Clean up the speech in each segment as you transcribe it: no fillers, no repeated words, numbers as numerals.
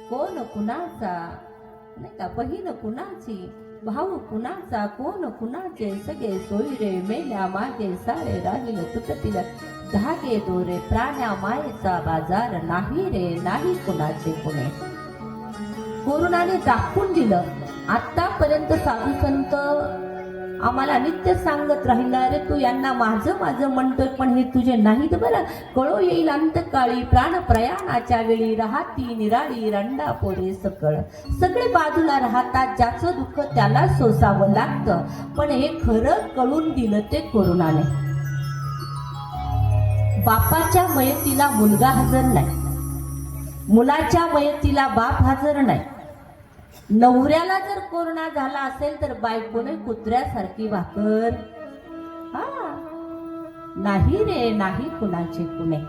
कोण कुणाचा, नाही का, बहीण कुणाची, भाऊ कुणाचा, कोण कुणाचे, सगळे सोयरे मेल्या मागे, सारे राहील तुटतील धागे दोरे, प्राण्या मायेचा बाजार, नाही रे नाही कुणाचे कुणे. कोरोनाने दाखवून दिलं. आतापर्यंत साधू संत आम्हाला नित्य सांगत राहिला, अरे तू यांना माझं माझं म्हणतोय, पण हे तुझे नाहीत बरं. कळो येईल अंतकाळी, प्राण प्रयाणाच्या वेळी, राहती निराळी रंडा पोरे सकळ. सगळे बाजूला राहतात, ज्याचं दुःख त्याला सोसावं लागतं. पण हे खरं कळून दिलं ते कोरोनाने. बापाच्या मयतीला मुलगा हजर नाही, मुलाच्या मयतीला बाप हजर नाही. नवऱ्याला जर कोरोना झाला असेल तर बायकोने कुत्र्यासारखी भाकर. नाही रे नाही कुणाचे कुणे.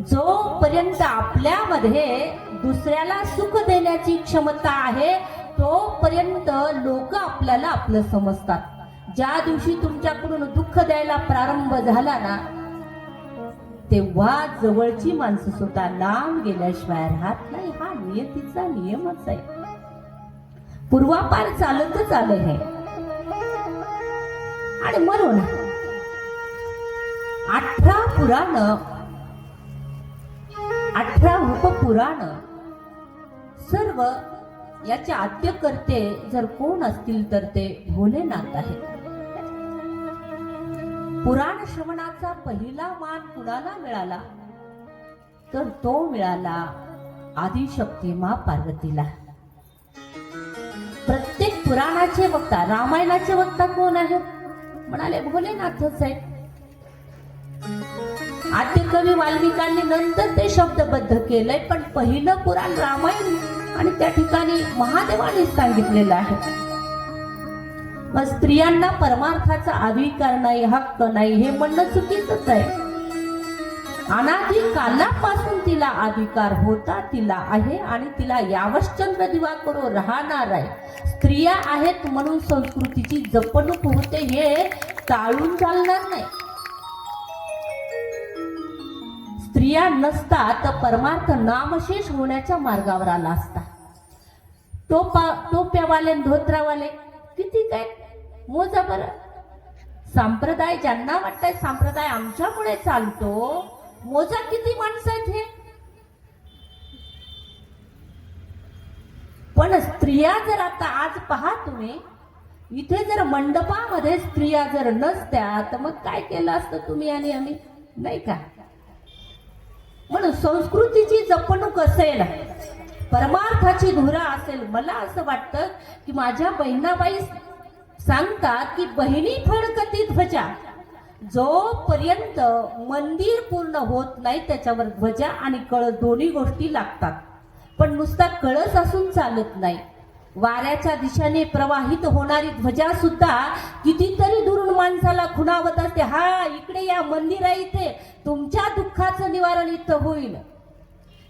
जोपर्यंत आपल्यामध्ये दुसऱ्याला सुख देण्याची क्षमता आहे तोपर्यंत लोक आपल्याला आपलं समजतात. ज्या दिवशी तुमच्याकडून दुःख द्यायला प्रारंभ झाला ना, तेव्हा जवळची माणसं सुद्धा लांब गेल्याशिवाय राहत नाही. हा नियतीचा नियमच आहे, पूर्वापार चालतच आलं हे. आणि म्हणून 18 पुराण, 18 उपपुराण सर्व याचे आद्यकर्ते जर कोण असतील तर ते भोलेनाथ आहेत. पुराण श्रवणाचा पहिला मान कुणाला मिळाला तर तो मिळाला आदिशक्ती मा पार्वतीला. प्रत्येक पुराणाचे वक्ता, रामायणाचे वक्ता कोण आहेत? म्हणाले भोलेनाथच आहेत. आद्यकवी वाल्मिकांनी नंतर ते शब्दबद्ध केलंय, पण पहिलं पुराण रामायण आणि त्या ठिकाणी महादेवाने सांगितलेलं आहे. मग स्त्रियांना परमार्थाचा अधिकार नाही, हक्क नाही हे म्हणणं चुकीचंच आहे. अनादी कालापासून तिला अधिकार होता, तिला आहे आणि तिला यावश्चंद्र दिवा करो राहणार आहे. स्त्रिया आहेत म्हणून संस्कृतीची जपणूक होते हे टाळून चालणार नाही. स्त्रिया नसता तर परमार्थ नामशेष होण्याच्या मार्गावर आला असता. टोप्यावाले धोत्रावाले किती काय मोजा बरं. संप्रदाय ज्यांना वाटतंय संप्रदाय आमच्यामुळे चालतो, मोजा किती माणसं आहेत हे. पण स्त्रिया जर आता आज पहा तुम्ही, इथे जर मंडपामध्ये स्त्रिया जर नसत्या तर मग काय केलं असतं तुम्ही आणि आम्ही, नाही का. म्हणून संस्कृतीची जपणूक असेल, परमार्थाची धुरा असेल. मला असं वाटतं की माझ्या बहिणाबाई सांगतात की बहिणी फडकती ध्वजा, जोपर्यंत मंदिर पूर्ण होत नाही त्याच्यावर ध्वजा आणि कळस दोन्ही गोष्टी लागतात. पण नुसता कळस असून चालत नाही. वाऱ्याच्या दिशेने प्रवाहित होणारी ध्वजा सुद्धा कितीतरी दुरून माणसाला खुणावत असते. हा इकडे या, मंदिर आहे इथे, तुमच्या दुःखाचं निवारण इथं होईल.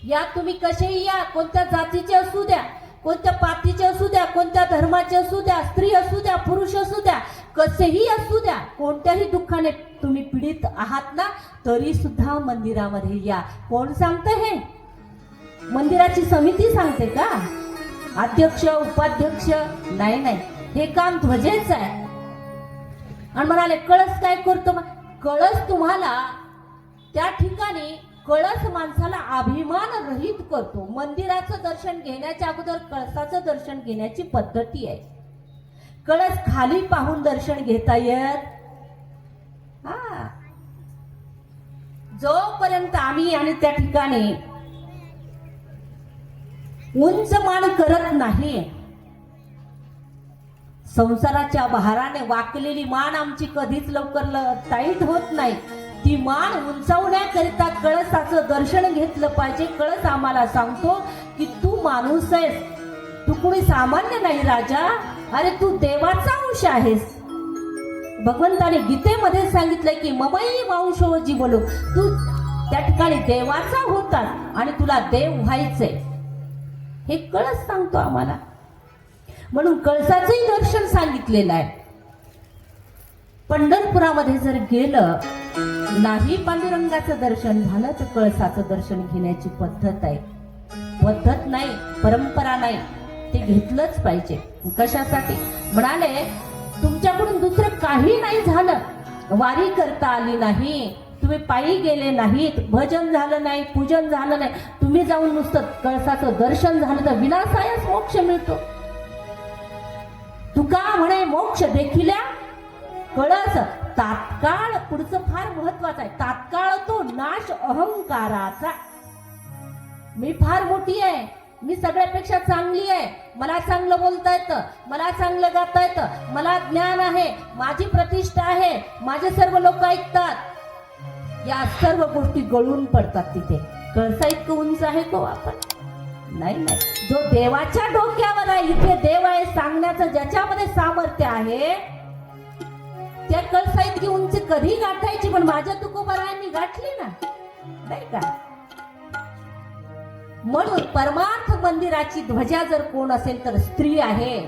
या तुम्ही कसेही या, कोणत्या जातीचे असू द्या, कोणत्या पातीचे असू द्या, कोणत्या धर्माचे असू द्या, स्त्री असू द्या, पुरुष असू द्या, कसेही असू द्या, कोणत्याही दुःखाने तुम्ही पीडित आहात ना, तरी सुद्धा मंदिरामध्ये या. कोण सांगतं हे? मंदिराची समिती सांगते का? अध्यक्ष उपाध्यक्ष नाही, नाही, हे काम ध्वजेच आहे. आणि म्हणाले कळस काय करतो? कळस तुम्हाला त्या ठिकाणी, कळस माणसाला अभिमान रहित करतो. मंदिराचं दर्शन घेण्याच्या अगोदर कळसाचं दर्शन घेण्याची पद्धती आहे. कळस खाली पाहून दर्शन घेता येत. जोपर्यंत आम्ही आणि त्या ठिकाणी उंच मान करत नाही, संसाराच्या भाराने वाकलेली मान आमची कधीच लवकर टाईट होत नाही. ती मान उंचावण्याकरिता कळसाचं दर्शन घेतलं पाहिजे. कळस आम्हाला सांगतो की तू माणूस आहेस, तू कोणी सामान्य नाही राजा, अरे तू देवाचा अंश आहेस. भगवंताने गीतेमध्ये सांगितलंय की ममई वंशो जीवलो, तू त्या ठिकाणी देवाचा होतास आणि तुला देव व्हायचंय, हे कळस सांगतो आम्हाला. म्हणून कळसाचंही दर्शन सांगितलेलं आहे. पंढरपुरामध्ये जर गेलं नाही पांडुरंगाचं दर्शन झालं तर कळसाचं दर्शन घेण्याची पद्धत आहे. पद्धत नाही, परंपरा नाही, ते घेतलंच पाहिजे. कशासाठी म्हणाले, तुमच्याकडून दुसरं काही नाही झालं, वारी करता आली नाही, तुम्ही पायी गेले नाहीत, भजन झालं नाही, पूजन झालं नाही, तुम्ही जाऊन नुसतं कळसाचं दर्शन झालं तर विनासायास मोक्ष मिळतो. तुका म्हणे मोक्ष देखिल्या कळस तात्काळ. पुढचं फार महत्वाचं आहे. तात्काळ तो नाश अहंकाराचा. मी फार मोठी आहे, मी सगळ्यापेक्षा चांगली आहे, मला चांगलं बोलता येतं, मला चांगलं गाता येतं, मला ज्ञान आहे, माझी प्रतिष्ठा आहे, माझे सर्व लोक ऐकतात. या सर्व गोष्टी गळून पडतात तिथे. कळसा इतकं उंच आहे तो आपण नाही. जो देवाच्या डोक्यावर आहे, इथे देव आहे सांगण्याचं ज्याच्यामध्ये सामर्थ्य आहे, त्या कळसा इतकी उंची कधी गाठायची, पण माझ्या तुकोबारायांनी गाठली ना, नाही का? म्हणून परमार्थ मंदिराची ध्वजा जर कोण असेल तर स्त्री आहे.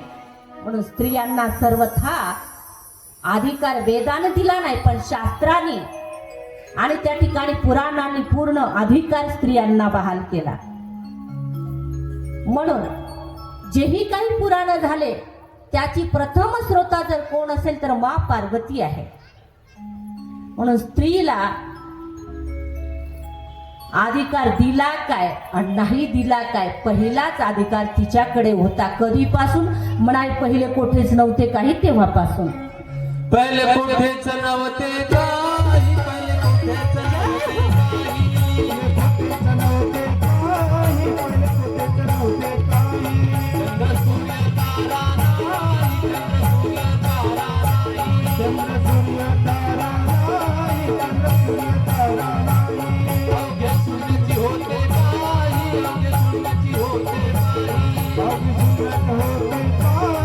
म्हणून स्त्रियांना सर्वथा अधिकार वेदाने दिला नाही, पण शास्त्राने आणि त्या ठिकाणी पुराणांनी पूर्ण अधिकार स्त्रियांना बहाल केला. म्हणून जेही काही पुराण झाले त्याची प्रथम श्रोता जर कोण असेल तर मा पार्वती आहे. म्हणून स्त्रीला अधिकार दिला काय आणि नाही दिला काय, पहिलाच अधिकार तिच्याकडे होता. कधीपासून म्हणाय, पहिले कोठेच नव्हते काही तेव्हापासून. पहिले कोठेच नव्हते काही, पहिले कोठेच नव्हते काही, कोठेच नव्हते काही, पहिले कोठेच नव्हते काही. चंद्र सूर्य तारा नाही, चंद्र सूर्य तारा नाही, चंद्र सूर्य तारा नाही. अवघ्या सूर्याची होते काही, अवघ्या सूर्याची होते काही, अवघी सूर्याची होते काही, अवघी सूर्याची होते काही.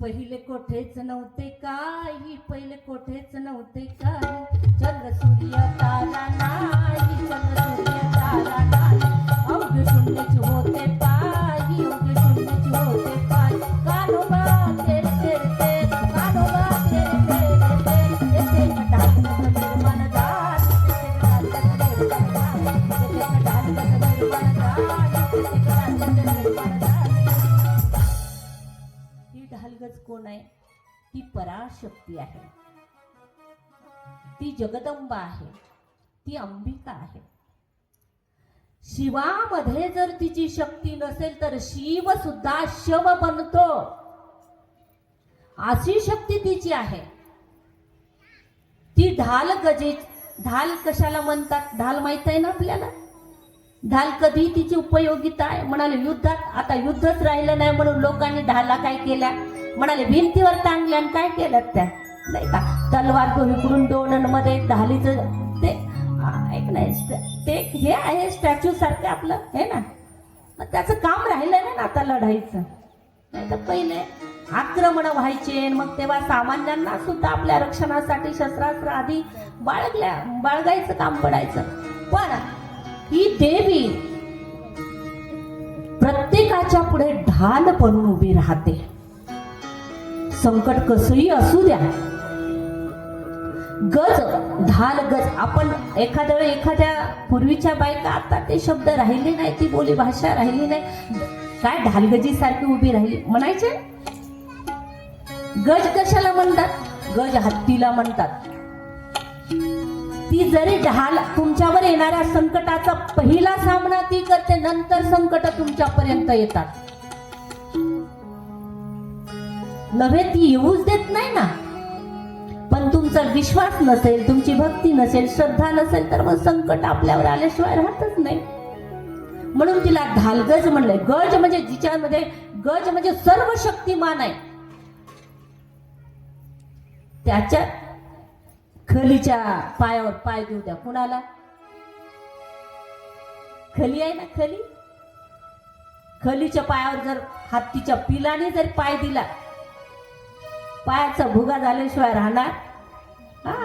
पहिले कोठेच नव्हते काही, पहिले कोठेच नव्हते काही, चंद्र सूर्य तारा नाही, चंद्र सूर्य तारा नाही, अवघे शून्याची होते पायी, अवघे शून्याची होते पायी. कानोबा तेरे तेरे तेरे, कानोबा तेरे तेरे तेरे, येते कटाक्षाचं निर्माण झालं, येते कटाक्षाचं निर्माण झालं, येते कटाक्षाचं निर्माण झालं, येते कटाक्षाचं निर्माण झालं. ही ढालगज कोण आहे? ती पराशक्ती आहे, ती जगदंबा आहे, ती अंबिका आहे. शिवामध्ये जर तिची शक्ती नसेल तर शिव सुद्धा शव बनतो, अशी शक्ती तिची आहे. ती ढाल गजे. ढाल कशाला म्हणतात? ढाल माहित आहे ना आपल्याला? ढाल कधी तिची उपयोगिता आहे? म्हणाले युद्धात. आता युद्धच राहिलं नाही म्हणून लोकांनी ढाला काय केल्या? म्हणाले भिंतीवर ताणल्या आणि काय केलं त्या, नाही का? तलवार तो इकडून दोन मध्ये ढालीचं ते एक नाही ते हे आहे स्टॅच्यू सारखं आपलं, हे ना. मग त्याचं काम राहिलं नाही ना आता लढाईचं. नाही तर पहिले आक्रमण व्हायचे, मग तेव्हा सामान्यांना सुद्धा आपल्या रक्षणासाठी शस्त्रास्त्र आधी बाळगायचं काम पडायचं. पण ही देवी प्रत्येकाच्या पुढे ढाल बनून उभी राहते. संकट कसंही असू द्या, गज ढाल गज. आपण एखाद्या वेळी एखाद्या पूर्वीच्या बायका, आता ते शब्द राहिले नाही, ती बोली भाषा राहिली नाही, काय ढालगजी सारखी उभी राहिली म्हणायचे. गज कशाला म्हणतात? गज हत्तीला म्हणतात. ती जरी ढाल तुमच्यावर येणाऱ्या संकटाचा पहिला सामना ती करते, नंतर संकट तुमच्यापर्यंत येतात. नव्हे ती येऊच देत नाही ना. पण तुमचा विश्वास नसेल, तुमची भक्ती नसेल, श्रद्धा नसेल तर मग संकट आपल्यावर आल्याशिवाय राहतच नाही. म्हणून तिला ढालगज म्हणलंय. गज म्हणजे जिच्यामध्ये, गज म्हणजे सर्व शक्तिमान आहे. त्याच्या खलीच्या पायावर पाय देऊ द्या. कुणाला? खली आहे ना, खली. खलीच्या पायावर जर हत्तीच्या पिलाने जर पाय दिला, पायाचा भुगा झाल्याशिवाय राहणार? हा.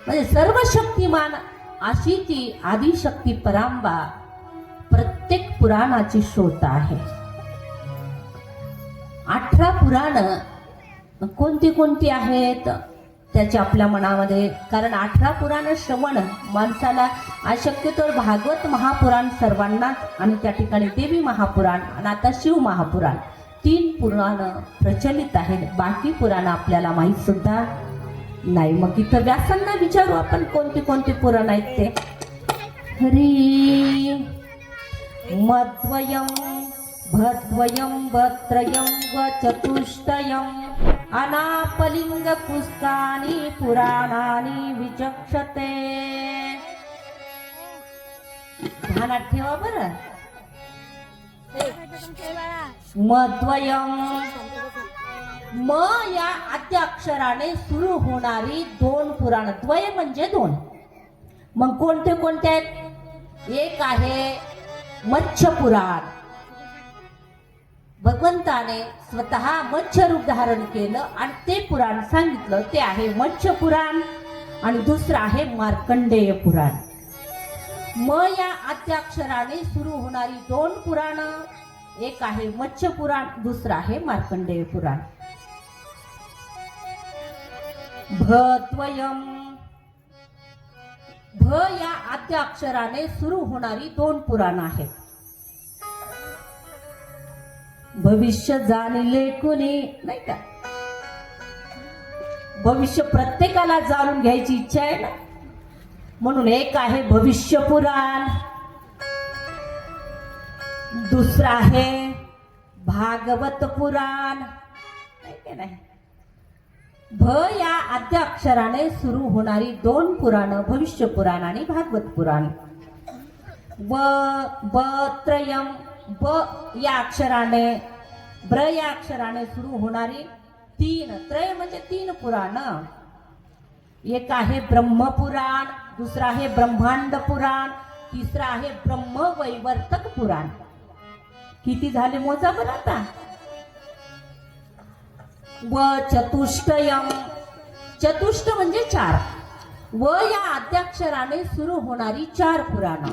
म्हणजे सर्व शक्तिमान अशी ती आदिशक्ती परांबा प्रत्येक पुराणाची श्रोता आहे. 18 पुराण कोणती कोणती आहेत त्याच्या आपल्या मनामध्ये, कारण 18 पुराण श्रवण माणसाला अशक्यतो भागवत महापुराण सर्वांनाच, आणि त्या ठिकाणी देवी महापुराण आणि आता शिव महापुराण 3 पुराण प्रचलित आहेत. बाकी पुराण आपल्याला माहीत सुद्धा नाही. मग इथं व्यासांना विचारू आपण कोणती कोणती पुराण आहेत ते. हरी मद्वयम भद्वयम भत्रयम व चतुष्टयम अनापलिंग पुस्तकानि पुराणानि विचक्षते. ध्यानात ठेवा बरं. मद्वयम, म या आद्याक्षराने सुरू होणारी 2 पुराण. द्वय म्हणजे 2. मग कोणते कोणते आहेत? एक आहे मत्स्य पुराण. भगवंताने स्वतः मत्स्य रूप धारण केलं आणि ते पुराण सांगितलं, ते आहे मत्स्य पुराण. आणि दुसरं आहे मार्कंडेय पुराण. म या आद्याक्षराने सुरू होणारी 2 पुराण, एक आहे मत्स्य पुराण, दुसरं आहे मार्कंडेय पुराण. भद्वयम, भ या आद्याक्षराने सुरू होणारी 2 पुराण आहेत. भविष्य जाणले कुणी, नाही का? भविष्य प्रत्येकाला जाणून घ्यायची इच्छा आहे ना, म्हणून एक आहे भविष्य पुराण, दुसरं आहे भागवत पुराण, नाही का? नाही. भ या आद्याक्षराने सुरू होणारी 2 पुराण, भविष्य पुराण आणि भागवत पुराण. व ब त्रयम, ब या अक्षराने, ब्र या अक्षराने सुरू होणारी 3, त्रय म्हणजे 3 पुराण. एक आहे ब्रह्मपुराण, दुसरं आहे ब्रह्मांड पुराण, तिसरं आहे ब्रह्मवैवर्तक पुराण. किती झाले मोजा बरं आता. व चतुष्टयम, चतुष्ट म्हणजे 4. व या आद्याक्षराने सुरू होणारी 4 पुराण.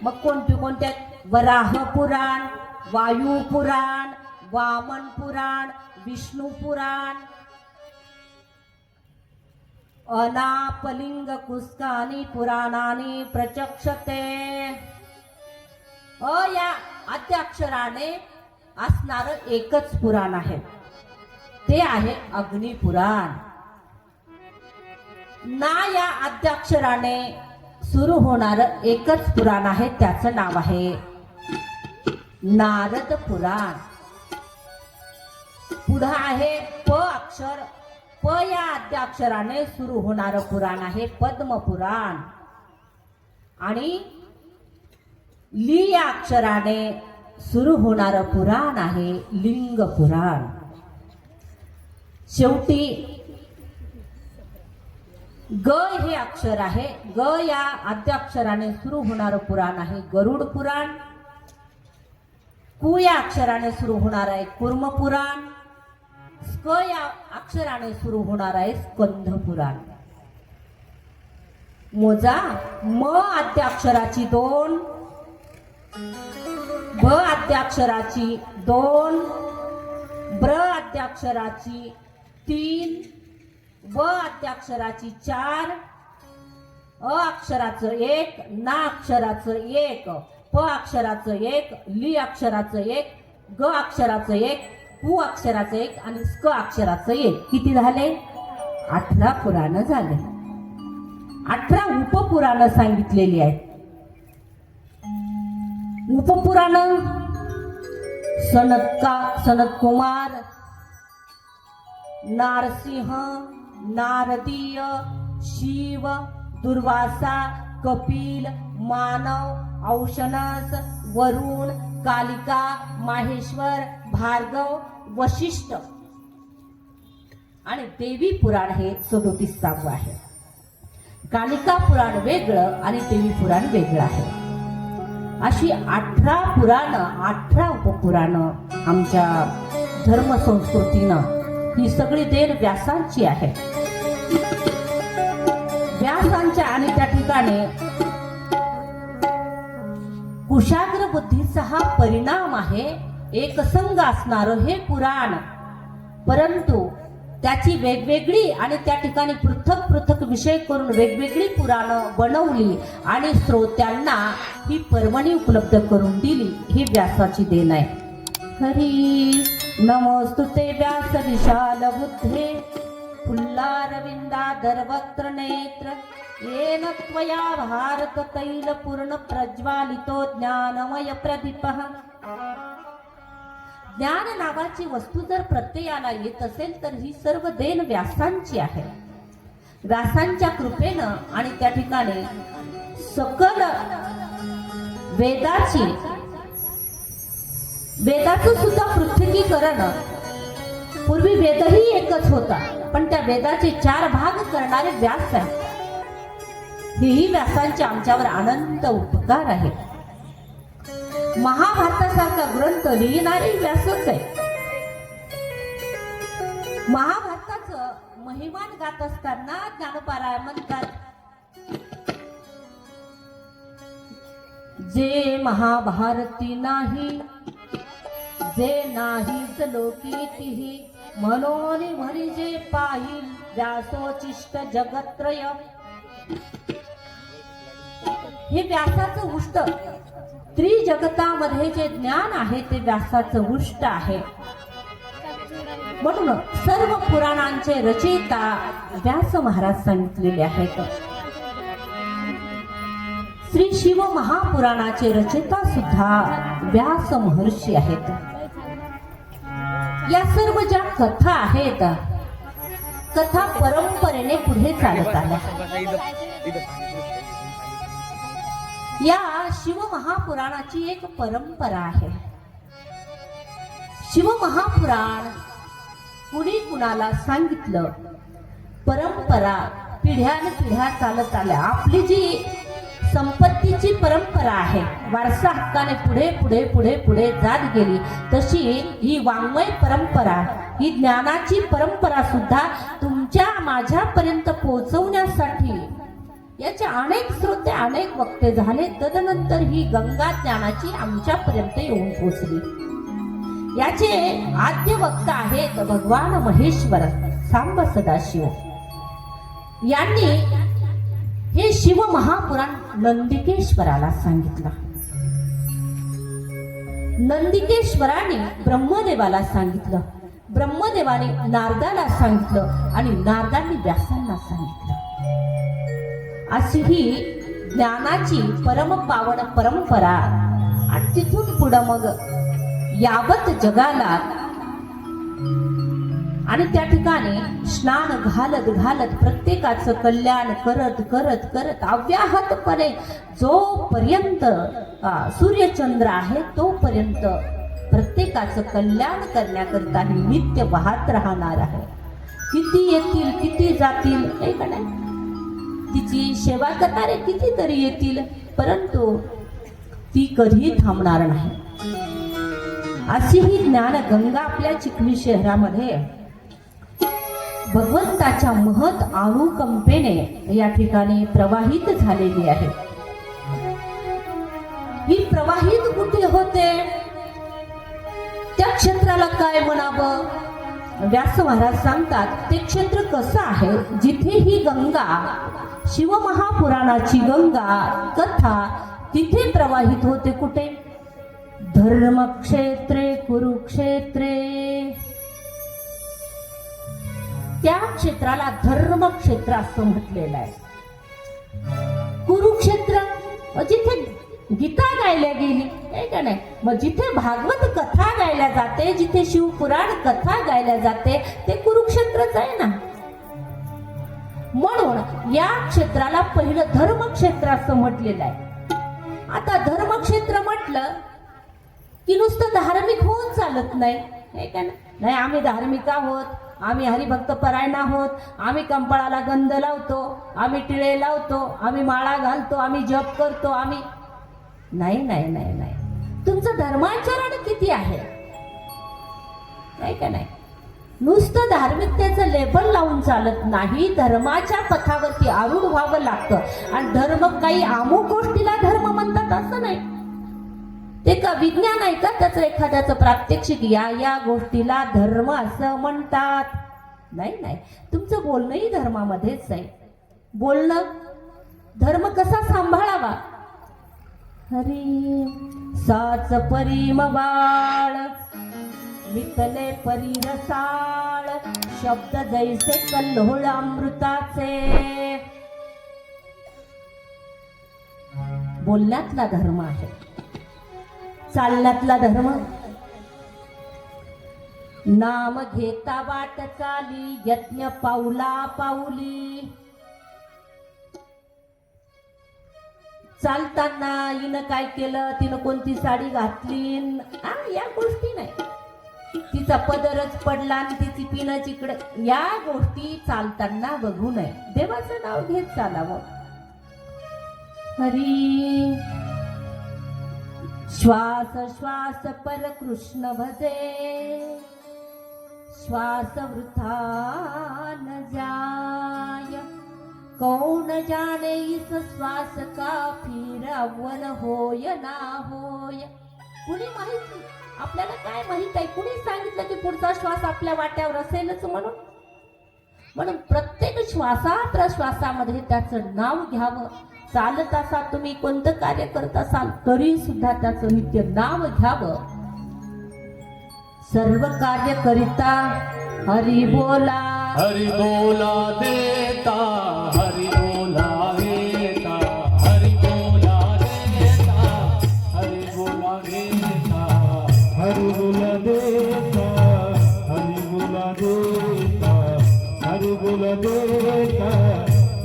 मग कोणती कोणत्या? वराह पुराण, वायू पुराण, वामन पुराण, विष्णू पुराण. अनापलिंग कुस्कानि पुराणानि प्रचक्षते. अ या आद्याक्षराने असणारं एकच पुराण आहे, ते आहे अग्निपुराण. ना या आद्याक्षराने सुरू होणारं एकच पुराण आहे, त्याचं नाव आहे नारद पुराण. पुढं आहे प अक्षर, प या आद्याक्षराने सुरू होणारं पुराण आहे पद्म पुराण. आणि ली या अक्षराने सुरू होणारं पुराण आहे लिंग पुराण. शेवटी ग हे अक्षर आहे, ग या आद्याक्षराने सुरू होणारं पुराण आहे गरुड पुराण. कु या अक्षराने सुरू होणार आहे कुर्म पुराण. स्क या अक्षराने सुरू होणार आहे स्कंध पुराण. मोजा. म आद्याक्षराची 2, भ आद्याक्षराची 2, ब्र आद्याक्षराची 3, व आद्याक्षराची 4, अ अक्षराचं 1, ना अक्षराचं 1, प अक्षराचं 1, ली अक्षराचं 1, ग अक्षराचं 1, कु अक्षराचं 1 आणि स्क अक्षराचं 1. किती झाले? 18 पुराण झाले. 18 उपपुराण सांगितलेली आहेत. उपपुराण सनत कुमार, नारसिंह, नारदीय, शिव, दुर्वासा, कपिल, मानव, औशनस, वरुण, कालिका, माहेश्वर, भार्गव, वशिष्ठ आणि देवी पुराण हे 37वां आहे. कालिका पुराण वेगळं आणि देवी पुराण वेगळं आहे. अशी 18 पुराण, 18 उपपुराण आमच्या धर्मसंस्कृतीनं ही सगळी देण व्यासांची आहे. व्यासांच्या आणि त्या ठिकाणी कुशाग्र बुद्धीचा हा परिणाम आहे. एकसंग असणारं हे पुराण, परंतु त्याची वेगवेगळी आणि त्या ठिकाणी पृथक पृथक विषय करून वेगवेगळी पुराणं बनवली आणि श्रोत्यांना ही पर्वणी उपलब्ध करून दिली. ही व्यासाची देण आहे. हरी नमोस्तुते व्यास विशाल बुद्धे फुल्लारविंदाधर वक्त्र नेत्र येन त्वया भारत तैल पूर्ण प्रज्वालितो ज्ञानमय प्रदीपः. ज्ञान नावाची वस्तू जर प्रत्ययाला येत असेल तर ही सर्व देण व्यासांची आहे. व्यासांच्या कृपेनं आणि त्या ठिकाणी सकल वेदाचं सुद्धा पृथ्वीकरण, पूर्वी वेदही एकच होता पण त्या वेदाचे 4 भाग करणारे व्यास आहेत. हेही व्यासांचे आमच्यावर अनंत उपकार आहे. महाभारतासारखा ग्रंथ लिहिणारे व्यासच आहे. महाभारताचं महिमान गात असताना ज्ञानपारायण म्हणतात, जे महाभारती नाही जे नाहीच लोकीतिही म्हणून म्हणी जे पाहिल व्यासोचिष्ट जगत्रय. हे व्यासाचं उष्ट, त्रिजगतामध्ये जे ज्ञान आहे ते व्यासाचं उष्ट आहे. म्हणून सर्व पुराणांचे रचयिता व्यास महाराज सांगितलेले आहेत. श्री शिव महापुराणाचे रचयिता सुद्धा व्यास महर्षी आहेत. या सर्व ज्या कथा आहेत, कथा परंपरेने पुढे चालत आल्या. या शिव महापुराणाची एक परंपरा आहे. शिव महापुराण कुणी कुणाला सांगितलं, परंपरा पिढ्यानपिढ्या चालत आल्या. आपली जी संपत्तीची परंपरा आहे, वारसा हक्काने पुढे पुढे पुढे पुढे जात गेली, तशी ही वाङ्मय परंपरा, ही ज्ञानाची परंपरा सुद्धा तुमच्या माझ्यापर्यंत पोहोचवण्यासाठी याचे अनेक श्रोते, अनेक वक्ते झाले. तदनंतर ही गंगा ज्ञानाची आमच्यापर्यंत येऊन पोहोचली. याचे आद्य वक्ता आहेत भगवान महेश्वर सांब सदाशिव. यांनी हे शिव महापुराण नंदिकेश्वराला सांगितलं. नंदिकेश्वराने ब्रह्मदेवाला सांगितलं, ब्रह्मदेवाने नारदाला सांगितलं आणि नारदांनी व्यासांना सांगितलं. अशी ही ज्ञानाची परम पावन परंपरा. आणि तिथून पुढं मग यावत जगाला आणि त्या ठिकाणी स्नान घालत घालत प्रत्येकाचं कल्याण करत करत करत अव्याहतपणे जोपर्यंत सूर्यचंद्र आहे तोपर्यंत प्रत्येकाचं कल्याण करण्याकरता ही नित्य वाहत राहणार आहे. किती येतील किती जातील हे का नाही, तिची सेवा करणारे कितीतरी येतील, परंतु ती कधी थांबणार नाही. अशी ही ज्ञान गंगा आपल्या चिखली शहरामध्ये भगवंताच्या महत अनुकंपेने या ठिकाणी प्रवाहित झालेली आहे. ही प्रवाहित कुठे होते, त्या क्षेत्राला काय म्हणावं. व्यास महाराज सांगतात, ते क्षेत्र कसं आहे जिथे ही गंगा, शिव महापुराणाची गंगा कथा तिथे प्रवाहित होते. कुठे? धर्मक्षेत्रे कुरुक्षेत्रे. त्या क्षेत्राला धर्मक्षेत्र असं म्हटलेलं आहे. कुरुक्षेत्र जिथे गीता गायल्या गेली आहे का नाही, मग जिथे भागवत कथा गायल्या जाते, जिथे शिवपुराण कथा गायल्या जाते ते कुरुक्षेत्रच आहे ना. म्हणून या क्षेत्राला पहिलं धर्मक्षेत्र असं म्हटलेलं आहे. आता धर्मक्षेत्र म्हटलं की नुसतं धार्मिक होऊन चालत नाही, हे का नाही. आम्ही धार्मिक आहोत, आम्ही हरिभक्त परायण आहोत, आम्ही कंपाळाला गंध लावतो, आम्ही टिळे लावतो, आम्ही माळा घालतो, आम्ही जप करतो, आम्ही नाही नाही नाही नाही. तुमचं धर्माचरण किती आहे? नाही का नाही? नुसतं धार्मिकतेचं लेबल लावून चालत नाही. धर्माच्या पथावरती आरूढ व्हावं लागतं. आणि धर्म काही अमुक गोष्टीला धर्म म्हणतात असं नाही. ते का विज्ञान आहे का त्याचं एखाद्याचं प्रात्यक्षिक या गोष्टीला धर्म असं म्हणतात? नाही नाही. तुमचं बोलणंही धर्मामध्येच आहे. बोलणं धर्म कसा सांभाळावा? हरी साच परीम बाळ विकले परी रसाळ शब्द जैसे कल्होळ अमृताचे. बोलण्यातला धर्म आहे, चालण्यातला धर्म. नाम घेता वाट चाली यज्ञ पाऊला पाऊली. चालताना हिनं काय केलं, तिनं कोणती साडी घातली, या गोष्टी नाही. तिचा पदरच पडला आणि तिची पिनच इकडे, या गोष्टी चालताना बघू नये. देवाचं नाव घेत चालावं. हरी श्वास श्वास पर कृष्ण भजे श्वास वृथा न जाय. कौन जाने इस श्वास का फिर अव्वल होय ना होय. कुणी माहिती, आपल्याला काय माहित आहे? कुणी सांगितलं की पुढचा श्वास आपल्या वाट्यावर असेलच म्हणून? म्हणून प्रत्येक श्वासात श्वासामध्ये त्याचं नाव घ्यावं. चालत असाल तुम्ही, कोणतं कार्य करत असाल तरी सुद्धा त्याचं नित्य नाव घ्यावं. सर्व कार्य करिता हरी बोला. हरि बोला देता हरि बोला घेता. हरि बोला देता हरि बोला घेता. हरि बोला देता हरि बोला देता. हरि बोला देता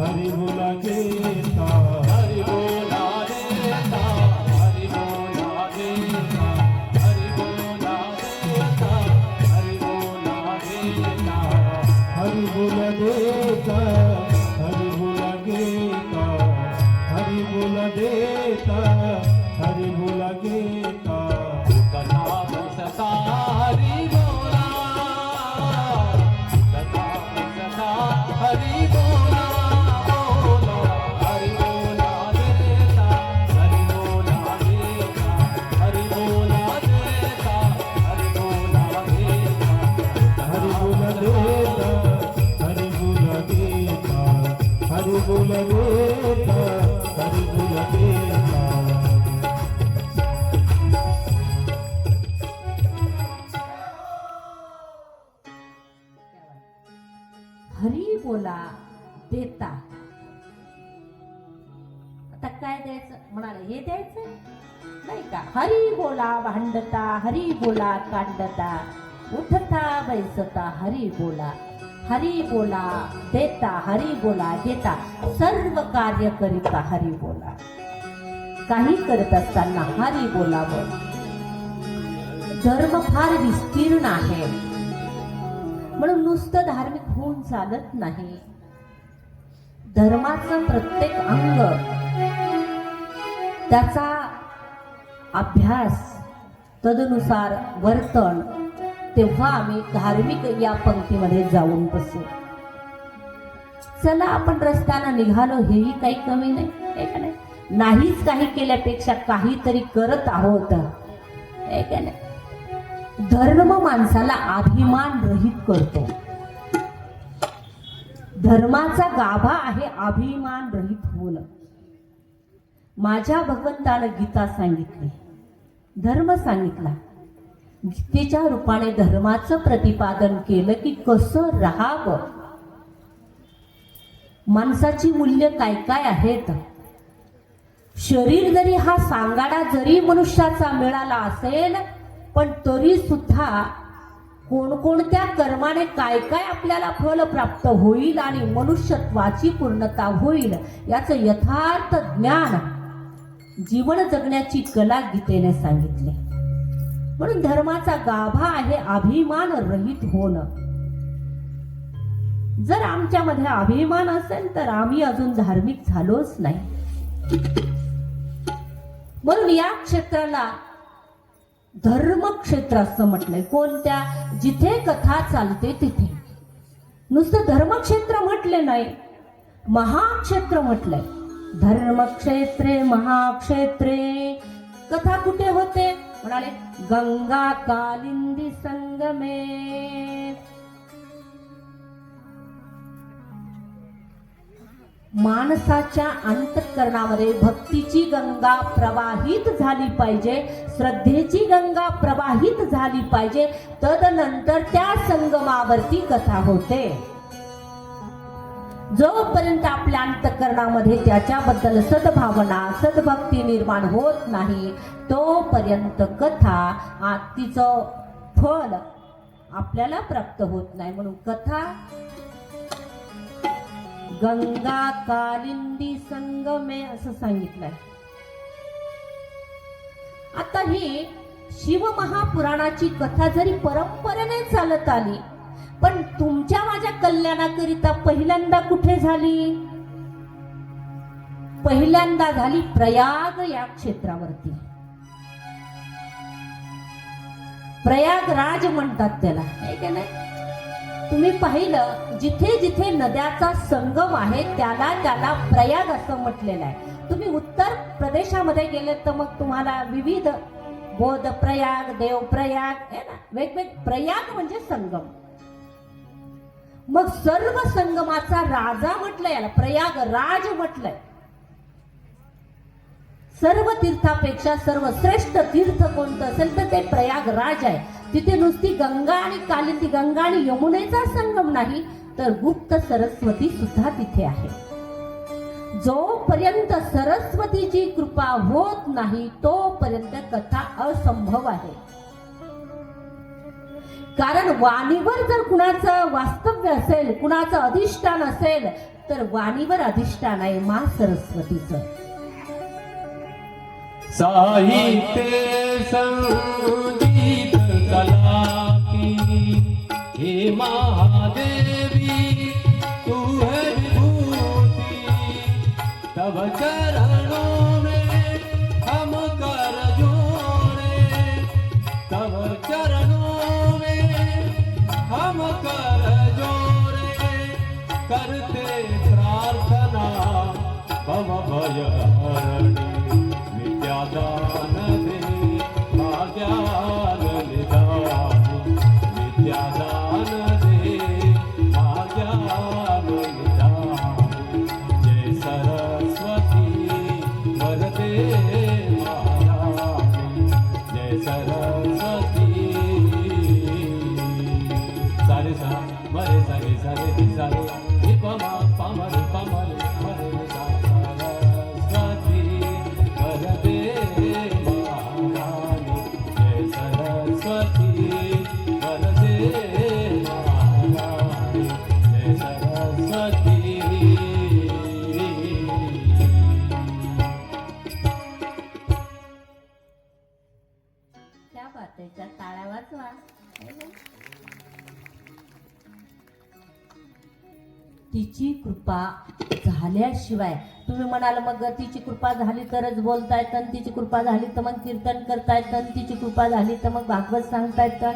हरि बोला घेता. हरि बोला देता हरि बोला देता. हरि बोला देता हरि बोला घेता. हरि बोला देता हरि बोला घेता. हरि बोला देता हरि बोला घेता. कथा बसता हरि बोला. कथा बसता हरि बोला. बोला हरि बोला देता हरि बोला घेता. हरि बोला देता हरि बोला घेता. हरि बोला देता हरि बोला देता. हरि बोला देता हरि बोला देता. हरी बोला देता. आता काय द्यायचं म्हणाले? हे द्यायचं नाही का? हरी बोला भांडता हरी बोला कांडता उठता बैसता हरी बोला. हरी बोला देता हरी बोला घेता. सर्व कार्य करिता हरी बोला. काही करत असताना हरी बोलावं. धर्म फार विस्तीर्ण आहे म्हणून नुसतं धार्मिक होऊन चालत नाही. धर्माचं प्रत्येक अंग त्याचा अभ्यास तदनुसार वर्तन, तेव्हा आम्ही धार्मिक या पंक्तीमध्ये जाऊन बसू. चला आपण रस्त्यानं निघालो हेही काही कमी नाही, आहे का नाही? नाहीच काही केल्यापेक्षा काहीतरी करत आहोत, आहे का नाही? धर्म माणसाला अभिमान रहित करतो. धर्माचा गाभा आहे अभिमान रहित होणं. माझ्या भगवंतानं गीता सांगितली, धर्म सांगितला. गीतेच्या रूपाने धर्माचं प्रतिपादन केलं की कसं राहावं, माणसाची मूल्य काय काय आहेत. शरीर जरी हा सांगाडा जरी मनुष्याचा मिळाला असेल, पण तरी सुद्धा कोणकोणत्या कर्माने काय काय आपल्याला फल प्राप्त होईल आणि मनुष्यत्वाची पूर्णता होईल याचं यथार्थ ज्ञान, जीवन जगण्याची कला गीतेने सांगितले. म्हणून धर्माचा गाभा आहे अभिमान रहित होणं. जर आमच्यामध्ये अभिमान असेल तर आम्ही अजून धार्मिक झालोच नाही. म्हणून या क्षेत्राला धर्मक्षेत्र असं म्हटलंय. कोणत्या? जिथे कथा चालते तिथे. नुसतं धर्मक्षेत्र म्हटले नाही, महाक्षेत्र म्हटलंय. धर्मक्षेत्रे महाक्षेत्रे. कथा कुठे होते? म्हणाले गंगा कालिंदी संगमे. माणसाच्या अंतःकरणामध्ये भक्तीची गंगा प्रवाहित झाली पाहिजे, श्रद्धेची गंगा प्रवाहित झाली पाहिजे. तदनंतर त्या संगमावरती कथा होते. जोपर्यंत आपल्या अंतःकरणामध्ये त्याच्याबद्दल सद्भावना सद्भक्ती निर्माण होत नाही तोपर्यंत कथा तिचं फल आपल्याला प्राप्त होत नाही. म्हणून कथा गंगा कालिंदी संगमे असं सांगितलंय. आता ही शिवमहापुराणाची कथा जरी परंपरेने चालत आली, पण तुमच्या माझ्या कल्याणाकरिता पहिल्यांदा कुठे झाली? पहिल्यांदा झाली प्रयाग या क्षेत्रावरती. प्रयागराज म्हणतात त्याला, आहे का नाही? तुम्ही पाहिलं जिथे जिथे नद्याचा संगम आहे त्याला त्याला प्रयाग असं म्हटलेलं आहे. तुम्ही उत्तर प्रदेशामध्ये गेले तर मग तुम्हाला विविध बोध प्रयाग, देव प्रयाग आहे ना, वेगवेगळे प्रयाग म्हणजे संगम. मग सर्व संगमाचा राजा म्हटलंय याला, प्रयागराज म्हटलंय. सर्व तीर्थापेक्षा सर्वश्रेष्ठ तीर्थ कोणतं असेल तर ते प्रयागराज आहे. तिथे नुसती गंगा आणि कालिंदी, गंगा आणि यमुनेचा संगम नाही तर गुप्त सरस्वती सुद्धा तिथे आहे. जोपर्यंत सरस्वतीची कृपा होत नाही तोपर्यंत कथा असंभव आहे. कारण वाणीवर जर कुणाचं वास्तव्य असेल, कुणाचं अधिष्ठान असेल तर वाणीवर अधिष्ठान आहे मा सरस्वतीचं. साहित्य संगीत कला की हे महादेवी तू है विभूति, तब चरणों में हम कर जोड़े, तब चरणों में हम कर जोड़े, करते प्रार्थना भव भय हरणी, विद्यादान दे भाग्यान निधानी, विद्यादान दे भाग्यान निधानी, जय सरस्वती वरदे महारानी, जय सरस्वती. सारे सा मरे सारे सारे दी सारे हि पमा पमरे पमरे मरे सा सरस्वती वरदे महारानी, जय सरस्वती वरदे महारानी, जय सरस्वती. क्या बात आहे, त्या टाळ्या वाजवा. तिची कृपा झाल्याशिवाय तुम्ही म्हणाल मग तिची कृपा झाली तरच बोलता येतं, तिची कृपा झाली तर मग कीर्तन करता येतं, तिची कृपा झाली तर मग भागवत सांगता येतं,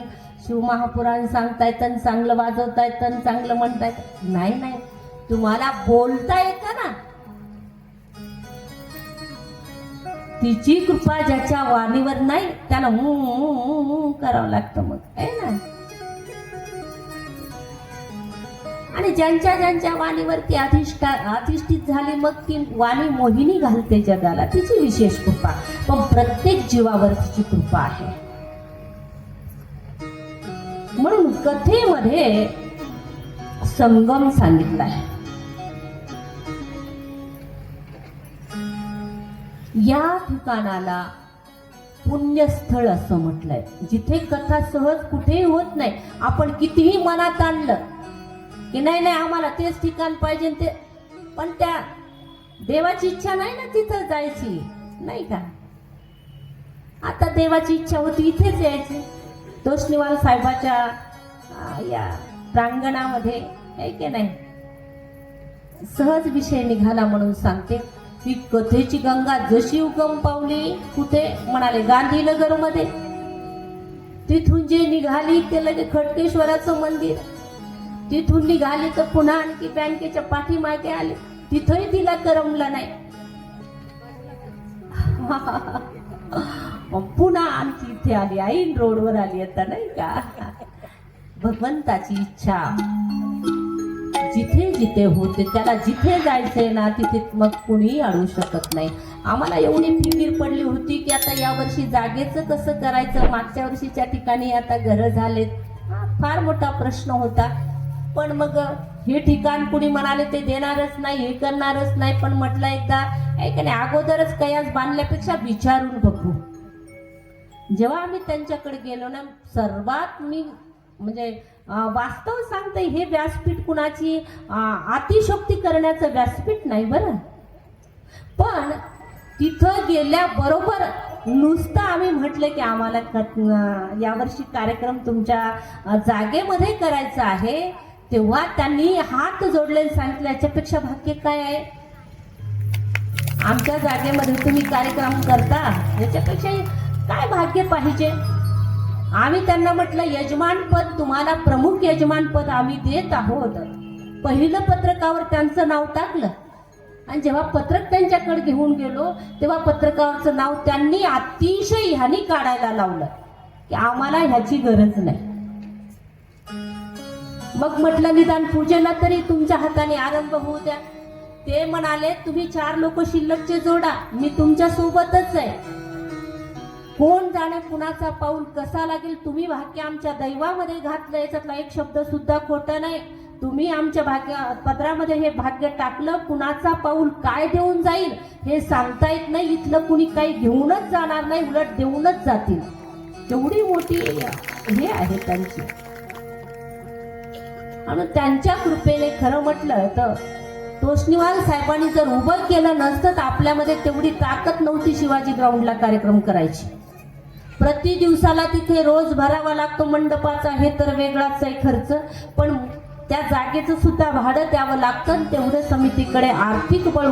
शिवमहापुराण सांगता येतं, चांगलं वाजवता येतं, चांगलं म्हणता येतं. नाही नाही, तुम्हाला बोलता येतं ना. तिची कृपा ज्याच्या वाणीवर नाही त्याला करावं लागतं मग, आहे ना. आणि ज्यांच्या ज्यांच्या वाणीवरती अधिष्ठित झाली मग ती वाणी मोहिनी घालते जगाला, तिची विशेष कृपा. पण प्रत्येक जीवावर तिची कृपा आहे. म्हणून कथेमध्ये संगम सांगितलाय. या ठिकाणाला पुण्यस्थळ असं म्हटलंय, जिथे कथा सहज कुठेही होत नाही. आपण कितीही मनात आणलं की नाही नाही आम्हाला तेच ठिकाण पाहिजे ते, पण त्या देवाची इच्छा नाही ना तिथं जायची, नाही का. आता देवाची इच्छा होती इथेच यायची. तोष्णीवाल साहेबाच्या या प्रांगणामध्ये आहे की नाही. सहज विषय निघाला म्हणून सांगते की कथेची गंगा जशी उगम पावली कुठे म्हणाले गांधीनगरमध्ये, तिथून जे निघाली ते लगे खडकेश्वराचं मंदिर, तिथून निघाली तर पुन्हा आणखी बँकेच्या पाठीमागे आले, तिथंही तिला करमलं नाही. पुन्हा आणखी इथे आली, ऐन रोडवर आली आता नाही का. भगवंताची इच्छा जिथे जिथे होते त्याला जिथे जायचंय ना तिथे मग कुणी अडू शकत नाही. आम्हाला एवढी फिकीर पडली होती की आता यावर्षी जागेचं कसं करायचं, मागच्या वर्षीच्या ठिकाणी आता घरं झालेत, फार मोठा प्रश्न होता. पण मग हे ठिकाण कुणी म्हणाले ते देणारच नाही, हे करणारच नाही. पण म्हटलं एकदा ऐकणे अगोदरच कयास बांधल्यापेक्षा विचारून बघू. जेव्हा आम्ही त्यांच्याकडे गेलो ना, सर्वात मी म्हणजे वास्तव सांगते हे व्यासपीठ कुणाची अतिशक्ती करण्याचं व्यासपीठ नाही बरं. पण तिथं गेल्याबरोबर नुसतं आम्ही म्हटलं की आम्हाला यावर्षी कार्यक्रम तुमच्या जागेमध्ये करायचा आहे, तेव्हा त्यांनी हात जोडले, सांगितलं याच्यापेक्षा भाग्य काय आहे. आमच्या जागेमध्ये तुम्ही कार्यक्रम करता, याच्यापेक्षा काय भाग्य पाहिजे. आम्ही त्यांना म्हटलं यजमानपद तुम्हाला, प्रमुख यजमानपद आम्ही देत आहोत. पहिलं पत्रकावर त्यांचं नाव टाकलं आणि जेव्हा पत्रक त्यांच्याकडे घेऊन गेलो तेव्हा पत्रकावरचं नाव त्यांनी अतिशय ह्यानी काढायला लावलं की आम्हाला ह्याची गरज नाही. मग म्हटलं निदान पूजेला तरी तुमच्या हाताने आरंभ होऊ द्या. ते म्हणाले तुम्ही 4 लोक शिल्लकचे जोडा, मी तुमच्या सोबतच आहे. कोण जाणे कुणाचा पाऊल कसा लागेल, तुम्ही भाग्य आमच्या दैवामध्ये घातलं, याच्यातला एक शब्द सुद्धा खोटा नाही. तुम्ही आमच्या पत्रामध्ये हे भाग्य टाकलं, कुणाचा पाऊल काय देऊन जाईल हे सांगता येत नाही. इथलं कुणी काही घेऊनच जाणार नाही, उलट देऊनच जातील. एवढी मोठी हे आहे त्यांची. आणि त्यांच्या कृपेने खरं म्हटलं तर तोष्णीवाल साहेबांनी जर उभं केलं नसतं तर आपल्यामध्ये तेवढी ताकद नव्हती शिवाजी ग्राउंडला कार्यक्रम करायची. प्रति दिवसाला तिथे रोज भरावा लागतो मंडपाचा, हे तर वेगळाच आहे खर्च. पण त्या जागेचं सुद्धा भाडं द्यावं लागतं. तेवढं समितीकडे आर्थिक बळ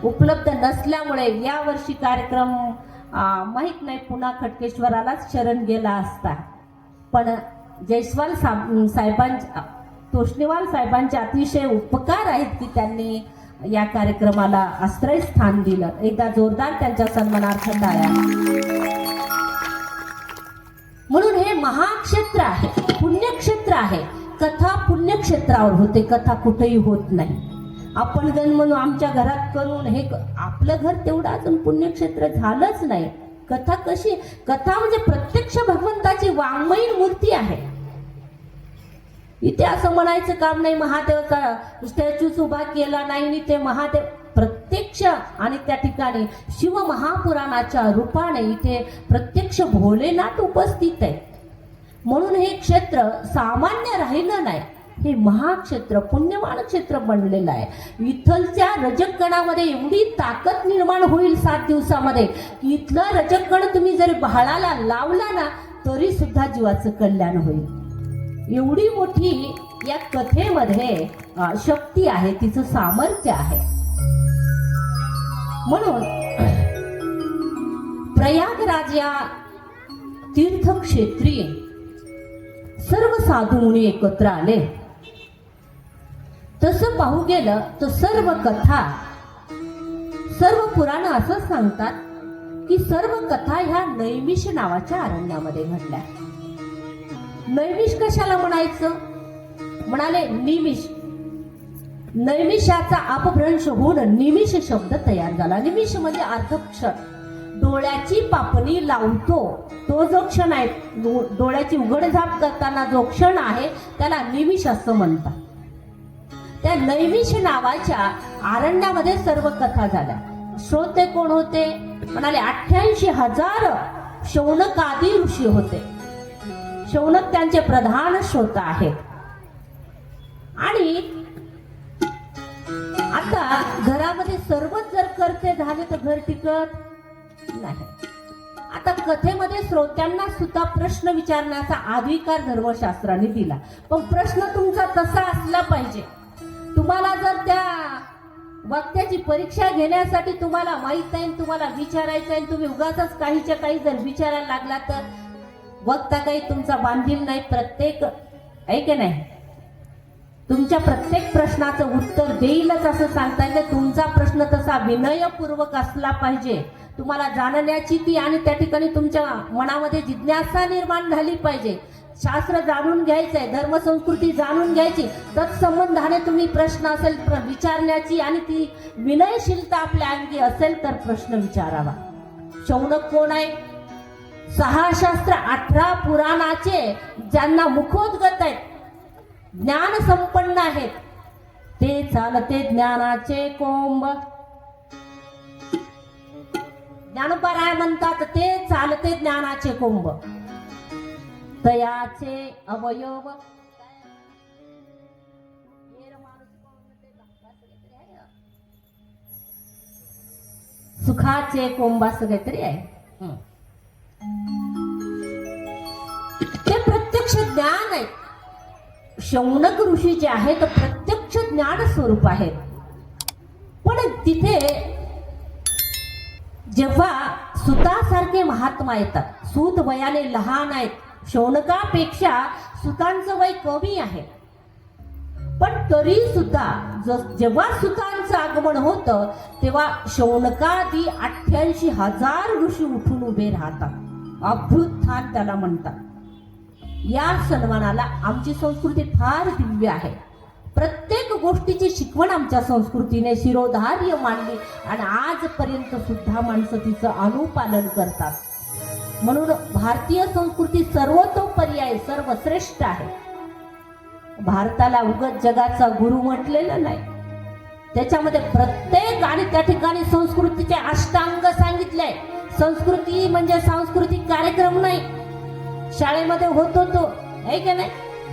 उपलब्ध नसल्यामुळे यावर्षी कार्यक्रम माहीत नाही पुन्हा खडकेश्वरालाच शरण गेला असता. पण जयस्वाल साहेबांच्या, तोष्णीवाल साहेबांचे अतिशय उपकार आहेत की त्यांनी या कार्यक्रमाला आश्रयस्थान दिलं. एकदा जोरदार त्यांच्या सन्मानार्थ टाळ्या. म्हणून हे महाक्षेत्र आहे, पुण्यक्षेत्र आहे. कथा पुण्यक्षेत्रावर होते, कथा कुठेही होत नाही. आपण गण म्हणून आमच्या घरात करून हे आपलं घर तेवढं अजून पुण्यक्षेत्र झालंच नाही. कथा कशी, कथा म्हणजे प्रत्यक्ष भगवंताची वाङ्मयीन मूर्ती आहे. इथे असं म्हणायचं काम नाही महादेवाचा स्टॅच्यूच उभा केला नाही आणि ते महादेव प्रत्यक्ष, आणि त्या ठिकाणी शिव महापुराणाच्या रूपाने इथे प्रत्यक्ष भोलेनाथ उपस्थित आहे. म्हणून हे क्षेत्र सामान्य राहिलं नाही, हे महाक्षेत्र पुण्यवान क्षेत्र बनलेलं आहे. इथलच्या रजकगणामध्ये एवढी ताकद निर्माण होईल 7 दिवसामध्ये की इथलं रजकगण तुम्ही जर बहाळाला लावला ना तरी सुद्धा जीवाचं कल्याण होईल. एवढी मोठी या कथेमध्ये शक्ती आहे, तिचं सामर्थ्य आहे. म्हणून प्रयागराज या तीर्थक्षेत्री सर्व साधू मुनी एकत्र आले. तसं पाहू गेलं तर सर्व कथा, सर्व पुराण असं सांगतात की सर्व कथा ह्या नैमिष नावाच्या अरण्यामध्ये घडल्या. नैमिष कशाला म्हणायचं, म्हणाले निमिष. नैमिषाचा अपभ्रंश होऊन निमिष शब्द तयार झाला. निमिष म्हणजे अर्धक्षण, डोळ्याची पापणी लावतो तो जो क्षण आहे, डोळ्याची उघडझाप करताना जो क्षण आहे त्याला निमिष असं म्हणतात. त्या नैमिष नावाच्या अरण्यामध्ये सर्व कथा झाल्या. श्रोते कोण होते, म्हणाले 88,000 शौनकादी ऋषी होते. शौनक त्यांचे प्रधान श्रोता आहेत. आणि आता घरामध्ये सर्वच जर करते झाले तर घर टिकत नाही. आता कथेमध्ये श्रोत्यांना सुद्धा प्रश्न विचारण्याचा अधिकार धर्मशास्त्राने दिला, पण प्रश्न तुमचा तसा असला पाहिजे. तुम्हाला जर त्या वक्त्याची परीक्षा घेण्यासाठी तुम्हाला माहित आहे, तुम्हाला विचारायचं आहे, तुम्ही उगाच काहीच्या काही जर विचारायला लागला तर वक्ता काही तुमचा बांधील नाही. प्रत्येक आहे की नाही, तुमच्या प्रत्येक प्रश्नाचं उत्तर देईलच असं सांगता येईल. तुमचा प्रश्न तसा विनयपूर्वक असला पाहिजे. तुम्हाला जाणण्याची ती आणि त्या ठिकाणी तुमच्या मनामध्ये जिज्ञासा निर्माण झाली पाहिजे. शास्त्र जाणून घ्यायचंय, धर्मसंस्कृती जाणून घ्यायची, तत्संबंधाने तुम्ही प्रश्न असेल विचारण्याची आणि ती विनयशीलता आपल्या अंगी असेल तर प्रश्न विचारावा. शौनक कोण आहे? 6 शास्त्र 18 पुराणाचे ज्यांना मुखोद्गत आहेत, ज्ञान संपन्न आहेत, ते चालते ज्ञानाचे कोंब. ज्ञानोबा म्हणतात ते चालते ज्ञानाचे कोंब. तयाचे अवयव सुखाचे कोंब असं काहीतरी आहे. ते प्रत्यक्ष ज्ञान आहे. शौनक ऋषी जे आहेत प्रत्यक्ष ज्ञान स्वरूप आहेत. पण तिथे जेव्हा सुतासारखे महात्मा येतात, सूत वयाने लहान आहेत, शौनकापेक्षा सुतांचं वय कमी आहे, पण तरी सुद्धा जेव्हा सुतांचं आगमन होतं तेव्हा शौनकादी 88,000 ऋषी उठून उभे राहतात. अभ्युत्थान त्याला म्हणतात. या सन्मानाला आमची संस्कृती फार दिव्य आहे. प्रत्येक गोष्टीची शिकवण आमच्या संस्कृतीने शिरोधार्य मांडली आणि आजपर्यंत सुद्धा माणसं तिचं अनुपालन करतात. म्हणून भारतीय संस्कृती सर्वतोपरी आहे, सर्वश्रेष्ठ आहे. भारताला उगत जगाचा गुरु म्हटलेलं नाही. त्याच्यामध्ये प्रत्येक आणि त्या ठिकाणी संस्कृतीचे अष्टांग सांगितले. संस्कृती म्हणजे सांस्कृतिक कार्यक्रम नाही. शाळेमध्ये होतो तो आहे की नाही,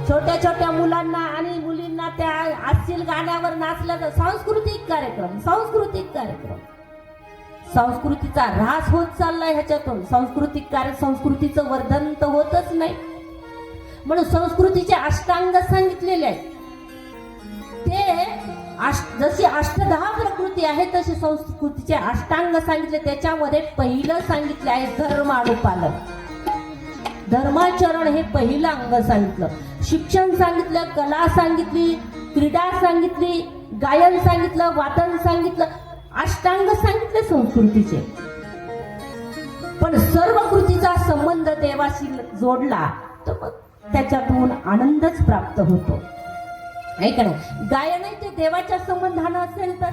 छोट्या छोट्या मुलांना आणि मुलींना त्या आजतील गाण्यावर नाचला तर सांस्कृतिक कार्यक्रम, सांस्कृतिक कार्यक्रम. संस्कृतीचा ऱ्हास होत चाललाय ह्याच्यातून. सांस्कृतिक कार्य संस्कृतीचं वर्धन तर होतच नाही. म्हणून संस्कृतीचे अष्टांग सांगितलेले आहेत. ते जशी 8-10 प्रकृती आहे तशी संस्कृतीचे अष्टांग सांगितले. त्याच्यामध्ये पहिलं सांगितले आहे धर्मानुपालन. धर्माचरण हे पहिलं अंग सांगितलं. शिक्षण सांगितलं, कला सांगितली, क्रीडा सांगितली, गायन सांगितलं, वादन सांगितलं, अष्टांग सांगितले संस्कृतीचे. पण सर्व कृतीचा संबंध देवाशी जोडला तर मग त्याच्यातून आनंदच प्राप्त होतो. ऐका ना, गायनही ते देवाच्या संबंधानं असेल तर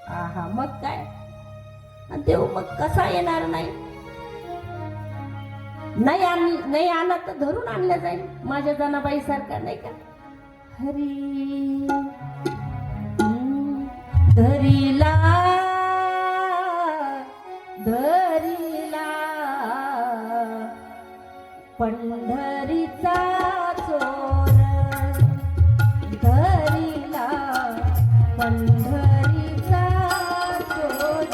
आहा मग काय, देव मग कसा येणार नाही. नाही आला तर धरून आणलं जाईल माझ्या जनाबाई सारखा, नाही का. हरी धरीला धरीला पंढरीचा चोर, धरीला पंढरीचा चोर,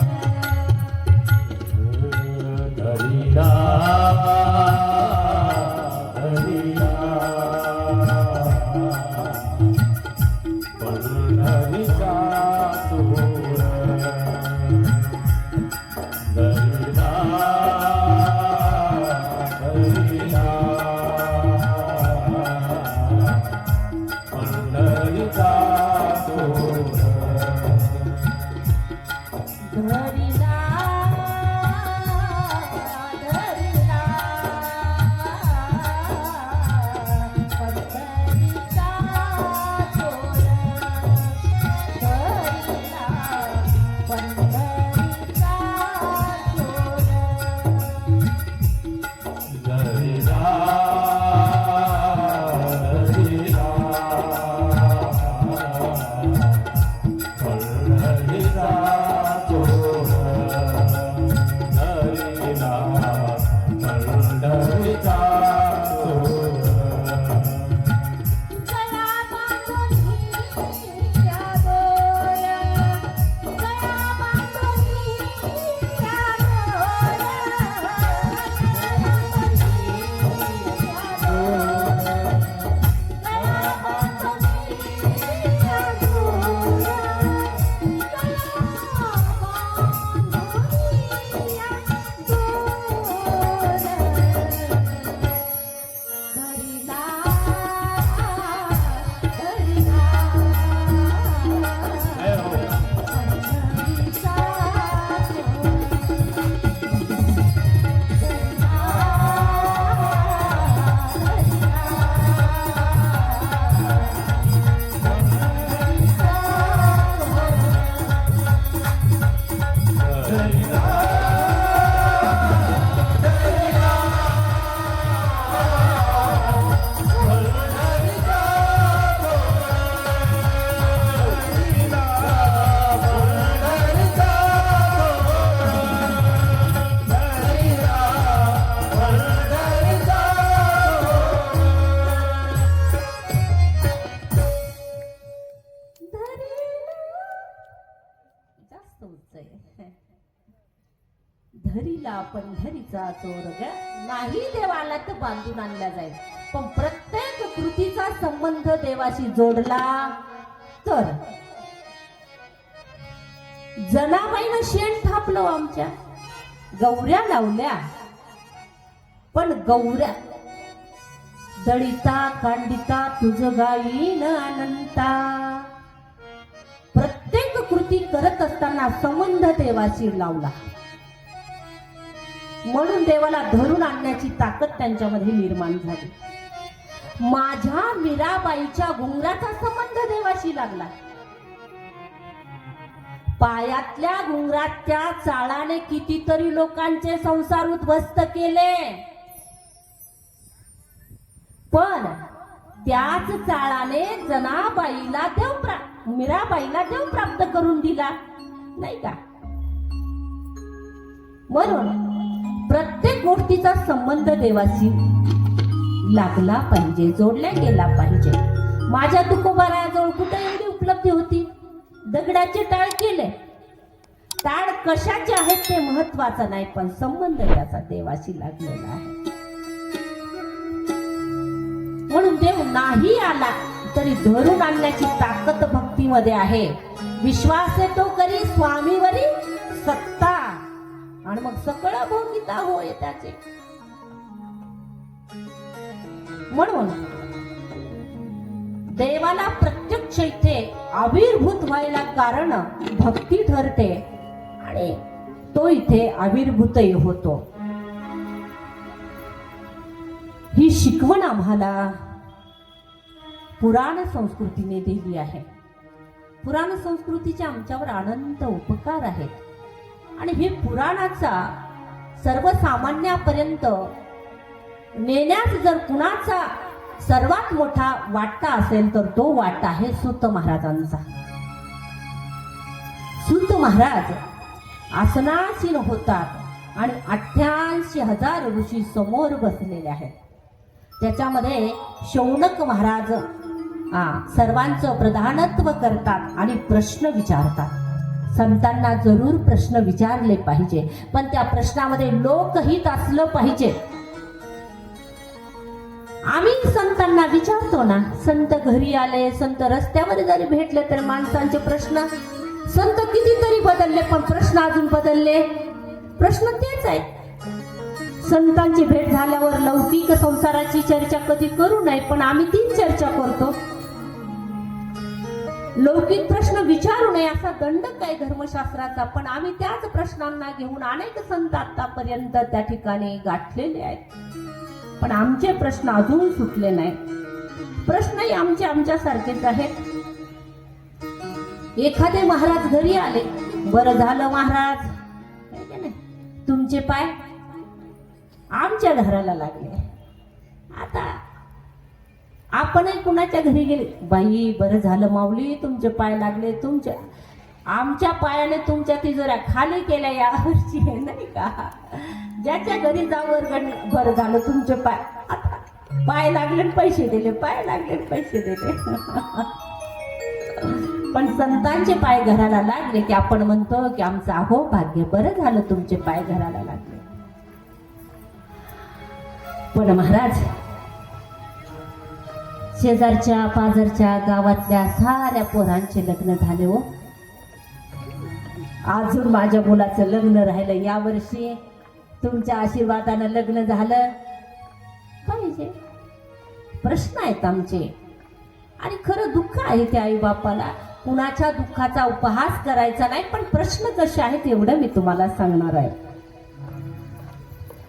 धरीला मस्त उच्च आहे. धरीला पंढरीचा चोर ग, नाही देवाला तर बांधून आणला जाईल, पण प्रत्येक कृतीचा संबंध देवाशी जोडला तर. जनाबाईनं शेण थापलो आमच्या, गौऱ्या लावल्या, पण गौऱ्या दळिता कांडिता तुझ गायीन अनंता. प्रत्येक कृती करत असताना संबंध देवाशी लावला, म्हणून देवाला धरून आणण्याची ताकद त्यांच्यामध्ये निर्माण झाली. माझ्या मीराबाईच्या घुंगराचा संबंध देवाशी लागला. पायातल्या घुंगराच्या चाळाने कितीतरी लोकांचे संसार उद्ध्वस्त केले, पण त्याच चाळाने जनाबाईला मीराबाईला देव प्राप्त करून दिला, नाही का? म्हणून प्रत्येक गोष्टीचा संबंध देवाशी लागला पाहिजे, जोडल्या गेला पाहिजे. माझ्या तुकोबाराजवळ कुठे एवढी उपलब्धी होती? दगडाचे टाळ केले. टाळ कशाचे आहेत ते महत्वाचं नाही, पण संबंध त्याचा देवाशी लागलेला आहे. म्हणून देव नाही आला तरी धरून आणण्याची ताकद भक्तीमध्ये आहे. विश्वास येतो करी स्वामीवरी सत्ता, आणि मग सकळ भोगिता होय त्याचे. म्हणून देवाला प्रत्यक्ष इथे आविर्भूत व्हायला कारण भक्ती ठरते, आणि तो इथे आविर्भूतही होतो. ही शिकवण आम्हाला पुराण संस्कृतीने दिली आहे. पुराण संस्कृतीचे आमच्यावर अनंत उपकार आहेत, आणि हे पुराणाचा सर्वसामान्यापर्यंत नेण्यास जर कुणाचा सर्वात मोठा वाटा असेल तर तो वाटा आहे सूत महाराजांचा. सूत महाराज आसनासीन होतात आणि 88,000 ऋषी समोर बसलेले आहेत. त्याच्यामध्ये शौनक महाराज सर्वांचं प्रधानत्व करतात आणि प्रश्न विचारतात. संतांना जरूर प्रश्न विचारले पाहिजे, पण त्या प्रश्नामध्ये लोकहित असलं पाहिजे. आम्ही संतांना विचारतो ना, संत घरी आले, संत रस्त्यावर जरी भेटले तर माणसांचे प्रश्न, संत कितीतरी बदलले पण प्रश्न अजून बदलले, प्रश्न तेच आहे. संतांची भेट झाल्यावर लौकिक संसाराची चर्चा कधी करू नये, पण आम्ही तीच चर्चा करतो. लौकिक प्रश्न विचारू नये असा दंड काय धर्मशास्त्राचा, पण आम्ही त्याच प्रश्नांना घेऊन अनेक संत आतापर्यंत त्या ठिकाणी गाठलेले आहेत, पण आमचे प्रश्न अजून सुटले नाही. प्रश्नही आमच्यासारखेच आहेत. एखादे महाराज घरी आले, बरं झालं महाराज, तुमचे पाय आमच्या घराला लागले. आता आपणही कुणाच्या घरी गेले, बाई बरं झालं माऊली तुमचे पाय लागले, तुमच्या आमच्या पायाने तुमच्या तिजोऱ्या खाली केल्या या वर्षी, नाही का? ज्याच्या घरी जावं बरं झालं तुमचे पाय, आता पाय लागले पैसे दिले, पाय लागले पैसे दिले. पण संतांचे पाय घराला लागले की आपण म्हणतो की आमचं अहो भाग्य, बरं झालं तुमचे पाय घराला लागले. पण महाराज शेजारच्या पाजारच्या गावातल्या साऱ्या पोरांचे लग्न झाले हो, अजून माझ्या मुलाचं लग्न राहिलं. यावर्षी तुमच्या आशीर्वादानं लग्न झालं पाहिजे. प्रश्न आहेत आमचे, आणि खरं दुःख आहे त्या आई बापाला. कुणाच्या दुःखाचा उपहास करायचा नाही, पण प्रश्न कसे आहेत एवढं मी तुम्हाला सांगणार आहे.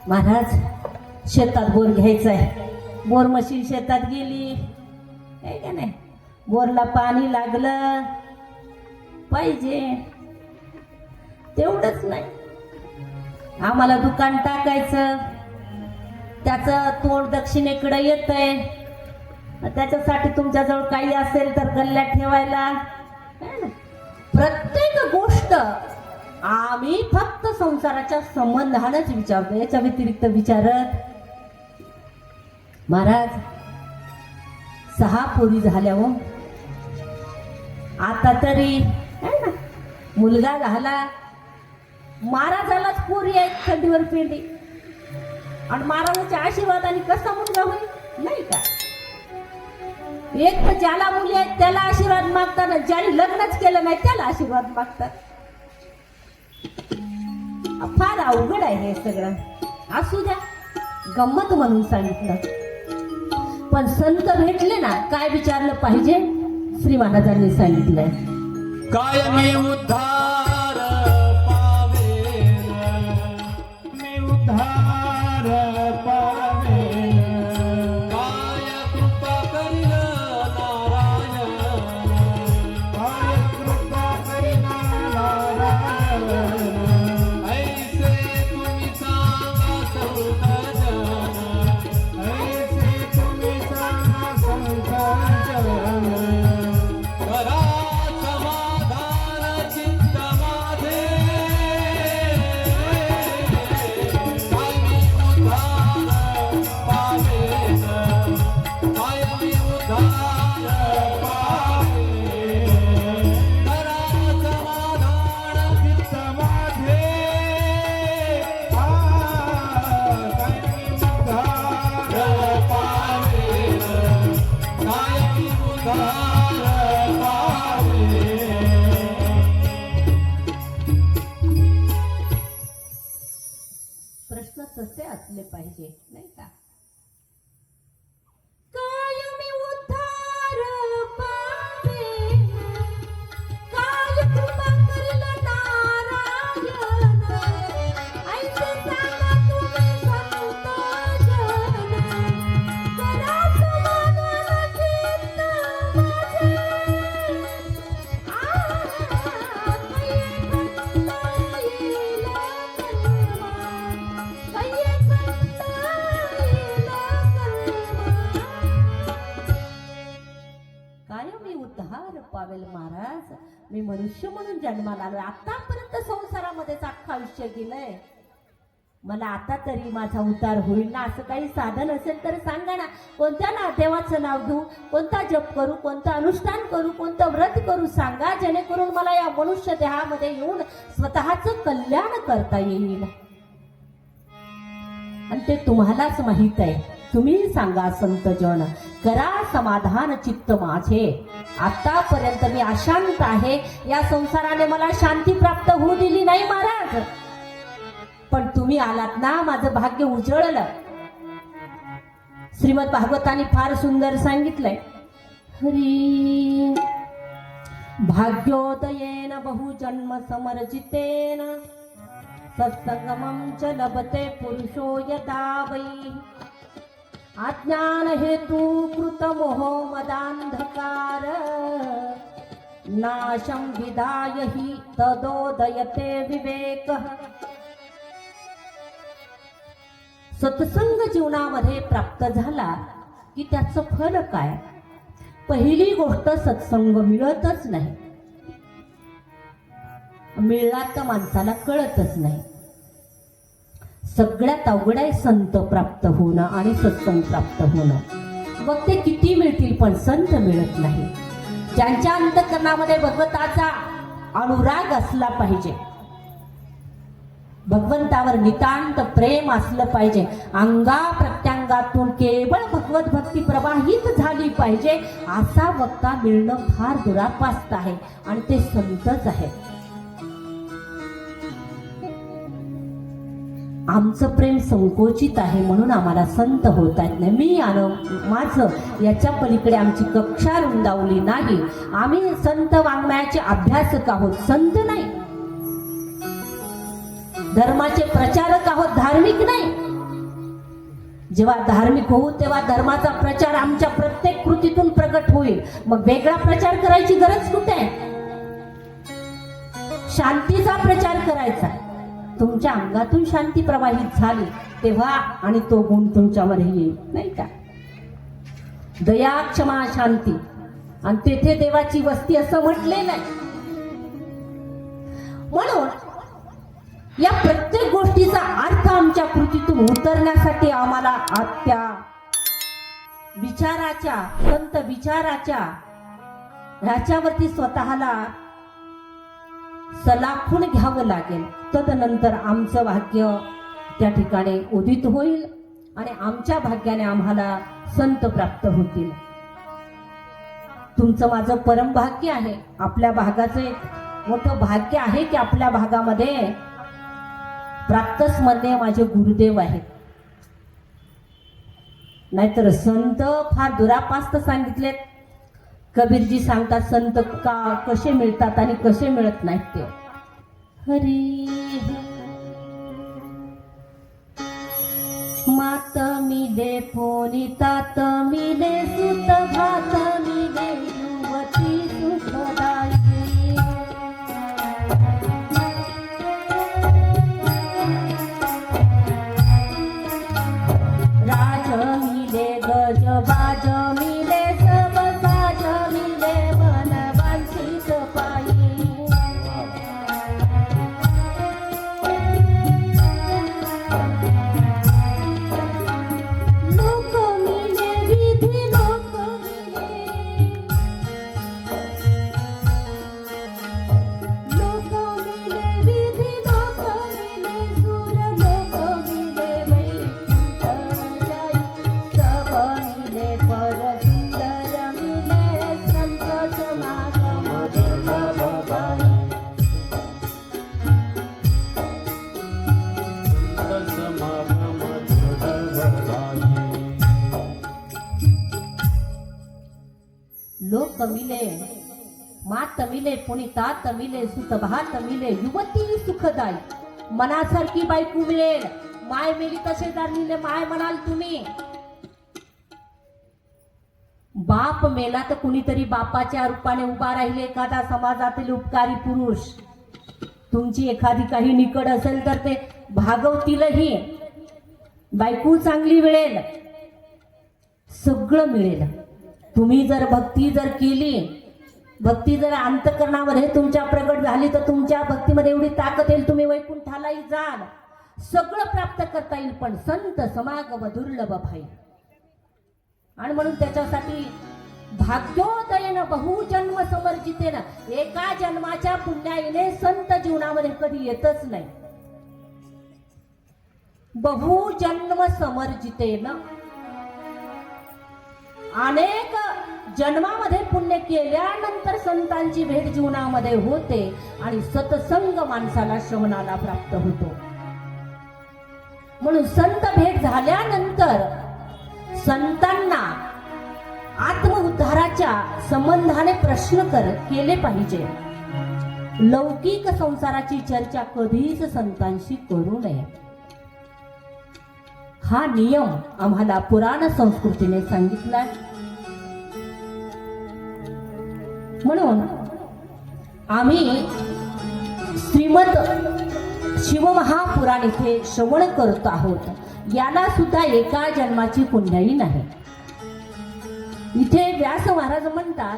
महाराज शेतात बोर घ्यायचं आहे, बोर मशीन शेतात गेली आहे का नाही, बोरला पाणी लागलं पाहिजे, तेवढंच नाही. आम्हाला दुकान टाकायचं, त्याचं तोंड दक्षिणेकडे येतंय, त्याच्यासाठी तुमच्याजवळ काही असेल तर गल्ल्यात ठेवायला. प्रत्येक गोष्ट आम्ही फक्त संसाराच्या संबंधानेच विचारतो, याच्या व्यतिरिक्त विचारत. महाराज 6 पोरी झाल्या हो, आता तरी मुलगा झाला, महाराजालाच पोरी आहेत खंडीवर पेंडी, आणि महाराजाच्या आशीर्वादाने कसा मुलगा होईल नाही का? एक तर ज्याला मुली आहेत त्याला आशीर्वाद मागतात, ज्याने लग्नच केलं नाही त्याला आशीर्वाद मागतात. फार अवघड आहे हे सगळं. असू द्या, गंमत म्हणून सांगितलं. पण संत भेटले ना, काय विचारलं पाहिजे? श्री महाराजांनी सांगितलंय, कायमी उद्धार पावेन, मी उद्धार पावेन. काय कृपा करील नारायण, काय कृपा करील नारायण. ऐसे तुम्ही सांगा संत जन, ऐसे तुम्ही सांगा संत जन. करा समाधान चित्त माझे, कायमी उद्धार पावेन, कायमी उद्धार पावेन. करा समाधान चित्त माझे, कायमी उद्धार पावेन, कायमी उद्धार पावेन. प्रश्न तसे असले पाहिजे नाही का? कायमी उद्धार पावेन, काय कृपा करील नारायण. ऐसे सांगा तुम्ही संत जन, करा समाधान चित्त माझे. कायमी उद्धार पावेल महाराज. मी मनुष्य म्हणून जन्माला आलोय, आतापर्यंत संसारामध्येच अख्खं आयुष्य गेलंय. मला आता तरी माझा उद्धार होईल ना, असं काही साधन असेल तर सांगा ना. कोणत्या ना देवाचं नाव घेऊ, कोणता जप करू, कोणतं अनुष्ठान करू, कोणतं व्रत करू सांगा, जेणेकरून मला या मनुष्य देहामध्ये येऊन स्वतःचं कल्याण करता येईल. आणि ते तुम्हालाच माहित आहे. तुम्ही सांगा संत जन, करा समाधान चित्त माझे. आतापर्यंत मी अशांत आहे, या संसाराने मला शांती प्राप्त होऊ दिली नाही महाराज. पण तुम्ही आलात ना, माझं भाग्य उजळलं. श्रीमद भागवताने फार सुंदर सांगितलंय, हरी भाग्योदयेन बहुजन्म समर्जितेन सत्संगमं च लभते पुरुषो यदा वै. अज्ञान हेतु कृत मोहो मदांधकार नाशं विधाय हि तदोदयते विवेकः. सत्संग जीवनामध्ये प्राप्त झाला की त्याचं फल काय? पहिली गोष्ट, सत्संग मिळतच नाही. मिळला तर माणसाला कळतच नाही. सगळ्यात अवघड आहे संत प्राप्त होणं आणि सत्संग प्राप्त होणं. मग ते किती मिळतील पण संत मिळत नाही. ज्यांच्या अंतःकरणामध्ये भगवंताचा अनुराग असला पाहिजे, भगवंतावर नितांत प्रेम असलं पाहिजे, अंगा प्रत्यंगातून केवळ भगवत भक्ती प्रवाहित झाली पाहिजे, असा वक्ता मिळणं फार दुरापास्त आहे. आणि ते संतच आहे. आमचं प्रेम संकोचित आहे म्हणून आम्हाला संत होता येत नाही. मी आणि माझं याच्या पलीकडे आमची कक्षा रुंदावली नाही. आम्ही संत वाङ्मयाचे अभ्यासक आहोत, संत नाही. धर्माचे प्रचारक आहोत, धार्मिक नाही. जेव्हा धार्मिक होऊ तेव्हा धर्माचा प्रचार आमच्या प्रत्येक कृतीतून प्रगट होईल. मग वेगळा प्रचार करायची गरज कुठे आहे? शांतीचा प्रचार करायचा. तुमच्या अंगातून शांती प्रवाहित झाली तेव्हा आणि तो गुण तुमच्यावर येईल नाही का? दया, क्षमा, शांती, आणि तेथे देवाची वस्ती असं म्हटलेलं आहे. म्हणून या प्रत्येक गोष्टीचा अर्थ आमच्या कृतीतून उतरण्यासाठी आम्हाला त्या विचाराच्या, संत विचाराच्या ह्याच्यावरती स्वतःला सलाखून घ्यावं लागेल. तदनंतर आमचं भाग्य त्या ठिकाणी उदित होईल आणि आमच्या भाग्याने आम्हाला संत प्राप्त होतील. तुमचं माझं परम भाग्य आहे. आपल्या भागाचं एक मोठं भाग्य आहे की आपल्या भागामध्ये प्रातस्मरणीय माझे गुरुदेव आहेत. नाहीतर संत फार दुरापास्त सांगितलेत. कबीरजी सांगतात संत कसे मिळतात आणि कसे मिळत नाहीत ते. हरी मात मिले पोनी तात मिले सुत भात मिले युवती सुखदाई. राज मिले गज बाज मिले सब साज मिले मन वांछित पायी. लोक मिले विधी लोक मिले. लोक मिले विधी लोक मिले सूर लोक मिले वैकुंठ जाई. सब मिले पर सुंदर मिले संत समागम देखब बाई. लोक मिले मात मिले पुणी तात मिले सुत भात मिले युवती सुखदाई. मनासारखी बायको मिळेल. माय मिली तसे जर मिले माय म्हणाल तुम्ही. बाप मेला तर कुणीतरी बापाच्या रूपाने उभा राहिले. एखादा समाजातील उपकारी पुरुष तुमची एखादी काही निकड असेल तर ते भागवतीलही. बायको चांगली मिळेल. सगळं मिळेल. तुम्ही जर भक्ती जर केली, भक्ती जर अंतःकरणामध्ये तुमच्या प्रगट झाली तर तुमच्या भक्तीमध्ये एवढी ताकद येईल तुम्ही वैकुंठालाही जाल. सगळं प्राप्त करता येईल. पण संत समागम दुर्लभ भाई. आणि म्हणून त्याच्यासाठी भाग्योदयन बहुजन्म समर्जितेन. एका जन्माच्या पुण्याईने संत जीवनामध्ये कधी येतच नाही. बहुजन्म समर्जितेन अनेक जन्मामध्ये पुण्य केल्यानंतर संतांची भेट जीवनामध्ये होते आणि सत्संग माणसाला श्रवणाला प्राप्त होतो. म्हणून संत भेट झाल्यानंतर संतांना आत्मउद्धाराच्या संबंधाने प्रश्न केले पाहिजे. लौकिक संसाराची चर्चा कधीच संतांशी करू नये. हा नियम आम्हाला पुराण संस्कृतीने सांगितला. म्हणून आम्ही श्रीमद शिवमहापुराण इथे श्रवण करत आहोत. याला सुद्धा एका जन्माची पुण्याई नाही. इथे व्यास महाराज म्हणतात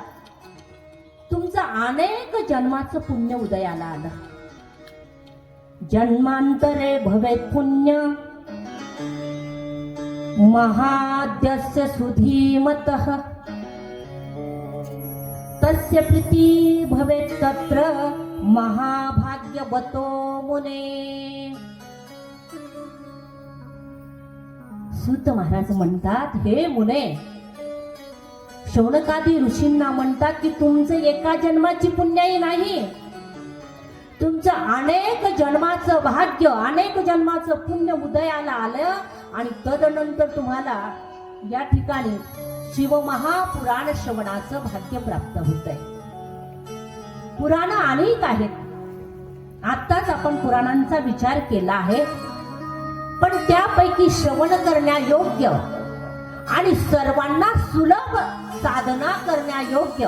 तुमचं अनेक जन्माचं पुण्य उदयाला आलं. जन्मांतरे भवेत पुण्य महाद्यस्य सुधीमतः. तस्य प्रीती भवेत तत्र महाभाग्यवतो मुने. सूत महाराज म्हणतात हे मुने, शौनकादी ऋषींना म्हणतात की तुमचं एका जन्माची पुण्याई नाही. तुमचं अनेक जन्माचं भाग्य, अनेक जन्माचं पुण्य उदयाला आलं आणि तदनंतर तुम्हाला या ठिकाणी शिवमहापुराण श्रवणाचं भाग्य प्राप्त होतंय. पुराण अनेक आहेत. आत्ताच आपण पुराणांचा विचार केला आहे. पण त्यापैकी श्रवण करण्यायोग्य आणि सर्वांना सुलभ साधना करण्यायोग्य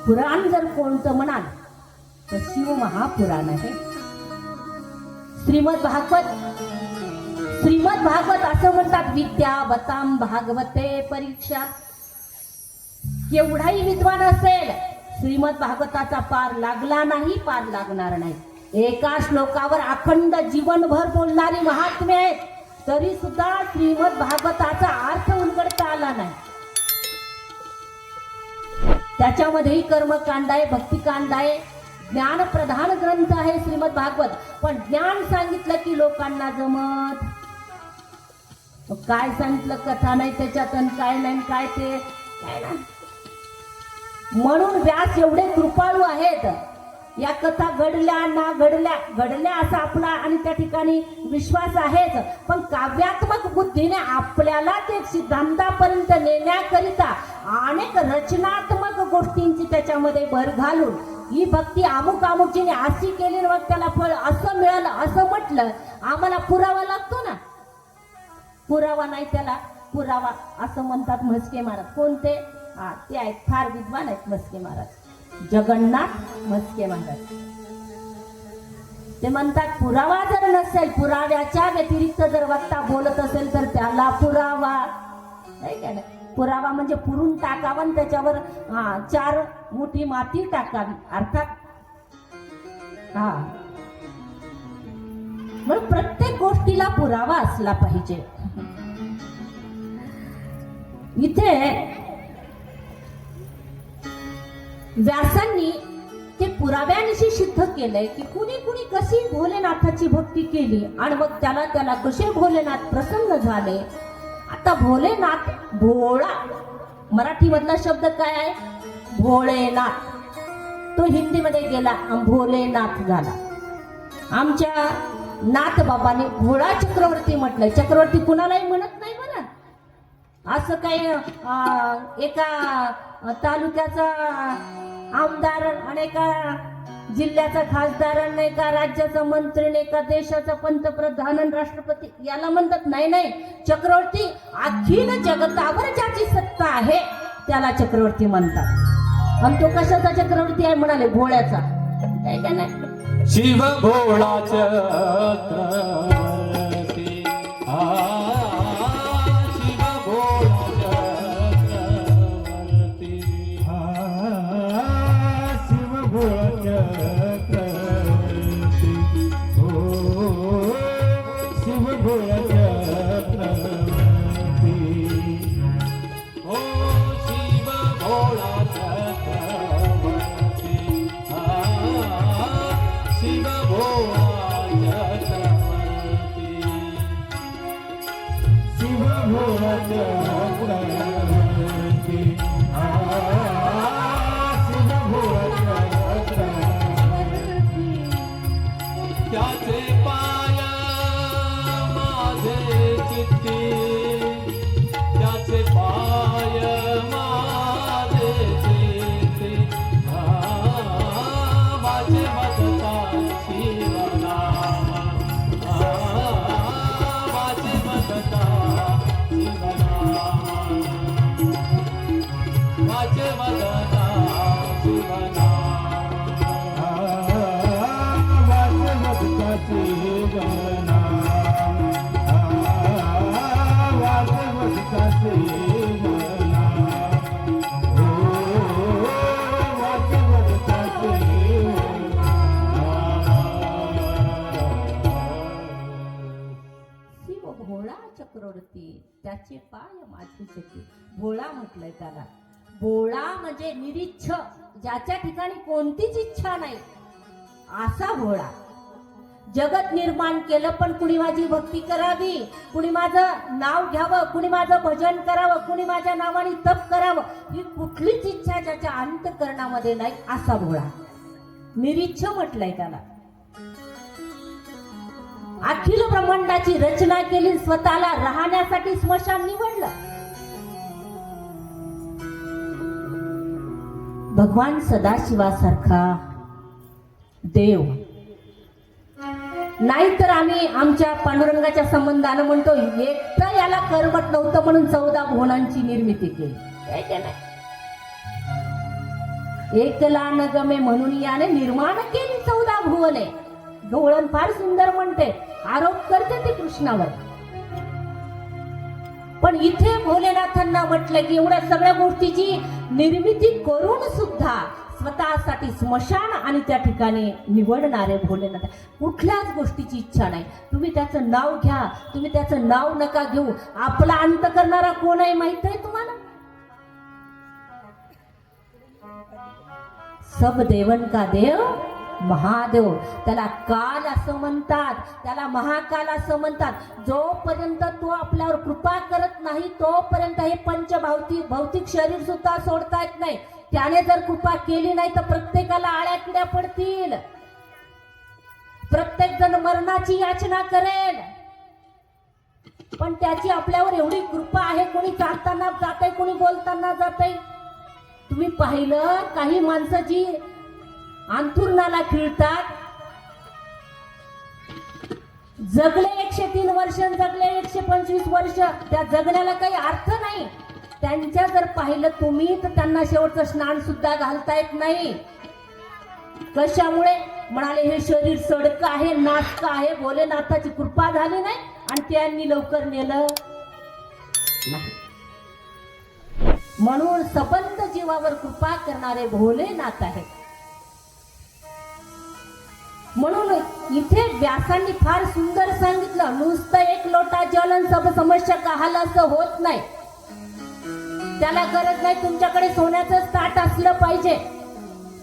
पुराण जर कोणतं म्हणाल तर शिवमहापुराण आहे. श्रीमद भागवत असं म्हणतात विद्यावतां भागवते परीक्षा. केवढाही विद्वान असेल श्रीमद भागवताचा पार लागला नाही, पार लागणार नाही. एका श्लोकावर अखंड जीवनभर बोलणारी महात्मे आहेत तरी सुद्धा श्रीमद भागवताचा अर्थ उलगडता आला नाही. त्याच्यामध्येही कर्मकांड आहे, भक्तिकांड आहे, ज्ञान प्रधान ग्रंथ आहे श्रीमद भागवत, पण ज्ञान सांगितलं की लोकांना जमत. काय सांगितलं, कथा नाही त्याच्यात आणि काय नाही, काय ते काय नाही. म्हणून व्यास एवढे कृपाळू आहेत. या कथा घडल्या ना घडल्या असा आपला आणि त्या ठिकाणी विश्वास आहेच, पण काव्यात्मक बुद्धीने आपल्याला ते सिद्धांतापर्यंत नेण्याकरिता अनेक रचनात्मक गोष्टींची त्याच्यामध्ये भर घालून ही भक्ती अमुकामुकीने अशी केली, मग त्याला फळ असं मिळालं असं म्हटलं. आम्हाला पुरावा लागतो ना. पुरावा नाही त्याला पुरावा असं म्हणतात म्हस्के महाराज. कोणते? हा, ते आहेत, फार विद्वान आहेत म्हस्के महाराज, जगन्नाथ म्हस्के महाराज. ते म्हणतात पुरावा जर नसेल, पुराव्याच्या व्यतिरिक्त जर वक्ता बोलत असेल तर त्याला पुरावा नाही का. पुरावा म्हणजे पुरून टाकावा आणि त्याच्यावर 4 मोठी माती टाकावी अर्थात. हा, मग प्रत्येक गोष्टीला पुरावा असला पाहिजे. इथे व्यासांनी ते पुराव्यानिशी सिद्ध केलंय की कुणी कुणी कशी भोलेनाथाची भक्ती केली आणि मग त्याला कसे भोलेनाथ प्रसन्न झाले. आता भोलेनाथ, भोळा मराठी मधला शब्द काय आहे? भोळेनाथ. तो हिंदीमध्ये गेला भोलेनाथ झाला. आमच्या नाथ बाबांनी भोळा चक्रवर्ती म्हटलंय. चक्रवर्ती कुणालाही म्हणत नाही बरं. असं काही एका तालुक्याचा आमदार आणि एका जिल्ह्याचा खासदार आणि एका राज्याचा मंत्री आणि एका देशाचा पंतप्रधान आणि राष्ट्रपती याला म्हणतात. नाही, चक्रवर्ती अखिल जगतावर ज्याची सत्ता आहे त्याला चक्रवर्ती म्हणतात. आणि तो कशाचा चक्रवर्ती आहे म्हणाले? भोळ्याचा. काय का नाही? शिव भोळा चक्रवर्ती, शिव भोळा चक्रवर्ती, शिव भोळा चक्रवर्ती, हो शिव भोळा चक्रवर्ती, हो शिव भोळा चक्रवर्ती, शिव भोळा चक्रवर्ती, शिव भोळा चक्रवर्ती, शिव भोळा चक्रवर्ती. त्याचे पाय माझे चित्ती, त्याचे पाय माझे चित्ती, माझे भजता शिवनाम, माझे भजता शिवनाम, माझे भजता शिवनाम, माझे भजता शिवनाम, माझे भजता शिवनाम, हो माझे भजता शिव भोळा चक्रवर्ती, त्याचे पाय माझे चकी. भोळा म्हटलंय त्याला. भोळा म्हणजे निरीच्छ, ज्याच्या ठिकाणी कोणतीच इच्छा नाही असा भोळा. जगत निर्माण केलं, पण कुणी माझी भक्ती करावी, कुणी माझं नाव घ्यावं, कुणी माझं भजन करावं, कुणी माझ्या नावाने तप करावं, ही कुठलीच इच्छा ज्याच्या अंतःकरणामध्ये नाही असा भोळा. निरीच्छ म्हटलंय त्याला. अखिल ब्रह्मांडाची रचना केली, स्वतःला राहण्यासाठी स्मशान निवडलं. भगवान सदाशिवासारखा देव नाहीतर आम्ही आमच्या पांडुरंगाच्या संबंधानं म्हणतो एकटं याला करमत नव्हतं म्हणून 14 भुवनांची निर्मिती केली. काय ते नाही, एकला न गमे म्हणून याने निर्माण केली 14 भुवने. गवळण फार सुंदर म्हणते, आरोप करते ती कृष्णावर. पण इथे भोलेनाथांना म्हटलं की एवढ्या सगळ्या गोष्टीची निर्मिती करून सुद्धा स्वतःसाठी स्मशान आणि त्या ठिकाणी निवडणारे भोलेनाथ. कुठल्याच गोष्टीची इच्छा नाही. तुम्ही त्याचं नाव घ्या, तुम्ही त्याचं नाव नका घेऊ. आपला अंत करणारा कोण आहे माहित आहे तुम्हाला? सब देवन का देव महादेव, त्याला काल असं म्हणतात, त्याला महाकाल असं म्हणतात. जोपर्यंत तो आपल्यावर कृपा करत नाही तोपर्यंत हे भौतिक शरीर सुद्धा सोडता येत नाही. त्याने जर कृपा केली नाही तर प्रत्येकाला आळ्या किड्या पडतील, प्रत्येक जण मरणाची याचना करेल. पण त्याची आपल्यावर एवढी कृपा आहे. कोणी चालताना जातंय, कोणी बोलताना जातंय. तुम्ही पाहिलं काही माणसं जी अंथरुणाला खिळतात, जगले 103 वर्ष, जगले 125 वर्ष, त्या जगण्याला काही अर्थ नाही. त्यांच्या जर पाहिलं तुम्ही तर त्यांना शेवटचं स्नान सुद्धा घालता येत नाही. कशामुळे? म्हणाले हे शरीर सडक आहे, नाचक आहे. भोलेनाथाची कृपा झाली नाही आणि त्यांनी लवकर नेलं नाही. म्हणून सबंध जीवावर कृपा करणारे भोलेनाथ आहेत. म्हणून इथे व्यासांनी फार सुंदर सांगितलं, नुसतं एक लोटा जल आणि सब समस्या काहाल असं होत नाही. त्याला गरज नाही तुमच्याकडे सोन्याचं ताट असलं पाहिजे,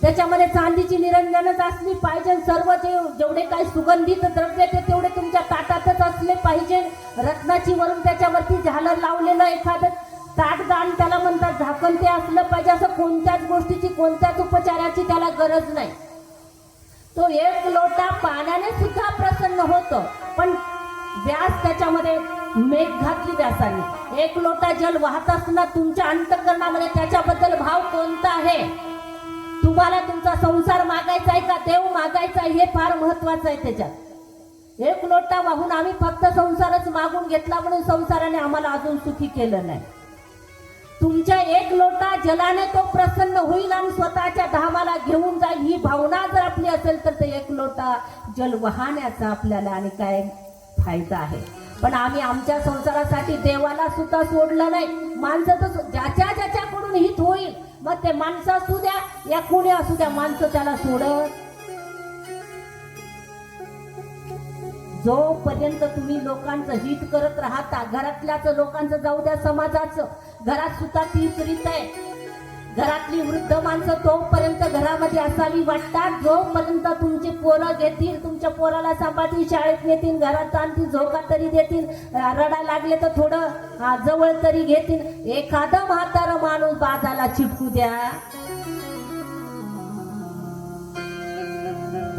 त्याच्यामध्ये चांदीची निरंजनच असली पाहिजे. सर्व जेवढे काही सुगंधित द्रव्य ते तेवढे तुमच्या ताटातच असले पाहिजे. रत्नाची वरून त्याच्यावरती झालर लावलेलं एखादं ताटदान त्याला म्हणतात, झाकण ते असलं पाहिजे. असं कोणत्याच गोष्टीची, कोणत्याच उपचाराची त्याला गरज नाही. तो एक लोटा पाण्याने सुद्धा प्रसन्न होतो. पण व्यास त्याच्यामध्ये मेघ घातली व्यासाने. एक लोटा जल वाहत असताना तुमच्या अंतःकरणामध्ये त्याच्याबद्दल भाव कोणता आहे? तुम्हाला तुमचा संसार मागायचा आहे का देव मागायचा आहे? हे फार महत्वाचं आहे. त्याच्यात एक लोटा वाहून आम्ही फक्त संसारच मागून घेतला म्हणून संसाराने आम्हाला अजून सुखी केलं नाही. तुमच्या एक लोटा जलाने तो प्रसन्न होईल आणि स्वतःच्या धामाला घेऊन जाईल. ही भावना जर आपली असेल तर ते एक लोटा जल वाहण्याचा आपल्याला आणि काय फायदा आहे. पण आम्ही आमच्या संसारासाठी देवाला सुद्धा सोडलं नाही. माणसं तर ज्याच्याकडून हित होईल, मग ते माणसं असू द्या या कोणी असू द्या, माणसं त्याला सोडत. जोपर्यंत तुम्ही लोकांचं हित करत राहता, घरातल्याच लोकांचं जाऊ द्या, समाजाचं, घरात सुद्धा तीच रीत आहे. घरातली वृद्ध माणसं तोपर्यंत घरामध्ये असावी वाटतात जोपर्यंत तुमचे पोरं घेतील, तुमच्या पोराला सांभाळतील, शाळेत नेतील, घरात आणतील, झोका तरी देतील, रडा लागले तर थोडं जवळ तरी घेतील. एखादा म्हातारा माणूस बाजाला चिटकू द्या,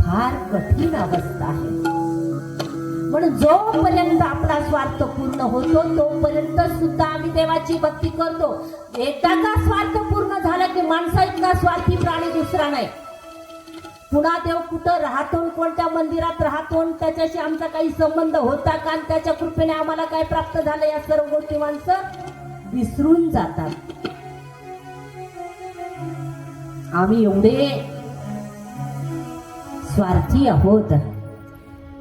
फार कठीण अवस्था आहे. म्हणून जोपर्यंत आपला स्वार्थ पूर्ण होतो तोपर्यंत सुद्धा आम्ही देवाची भक्ती करतो. एकदा का स्वार्थ पूर्ण झाला की माणसा इतका स्वार्थी प्राणी दुसरा नाही. पुन्हा देव कुठं राहतो, कोणत्या मंदिरात राहतो, त्याच्याशी आमचा काही संबंध होता का, त्याच्या कृपेने आम्हाला काय प्राप्त झालं, या सर्व गोष्टी माणसं विसरून जातात. आम्ही एवढे स्वार्थी आहोत.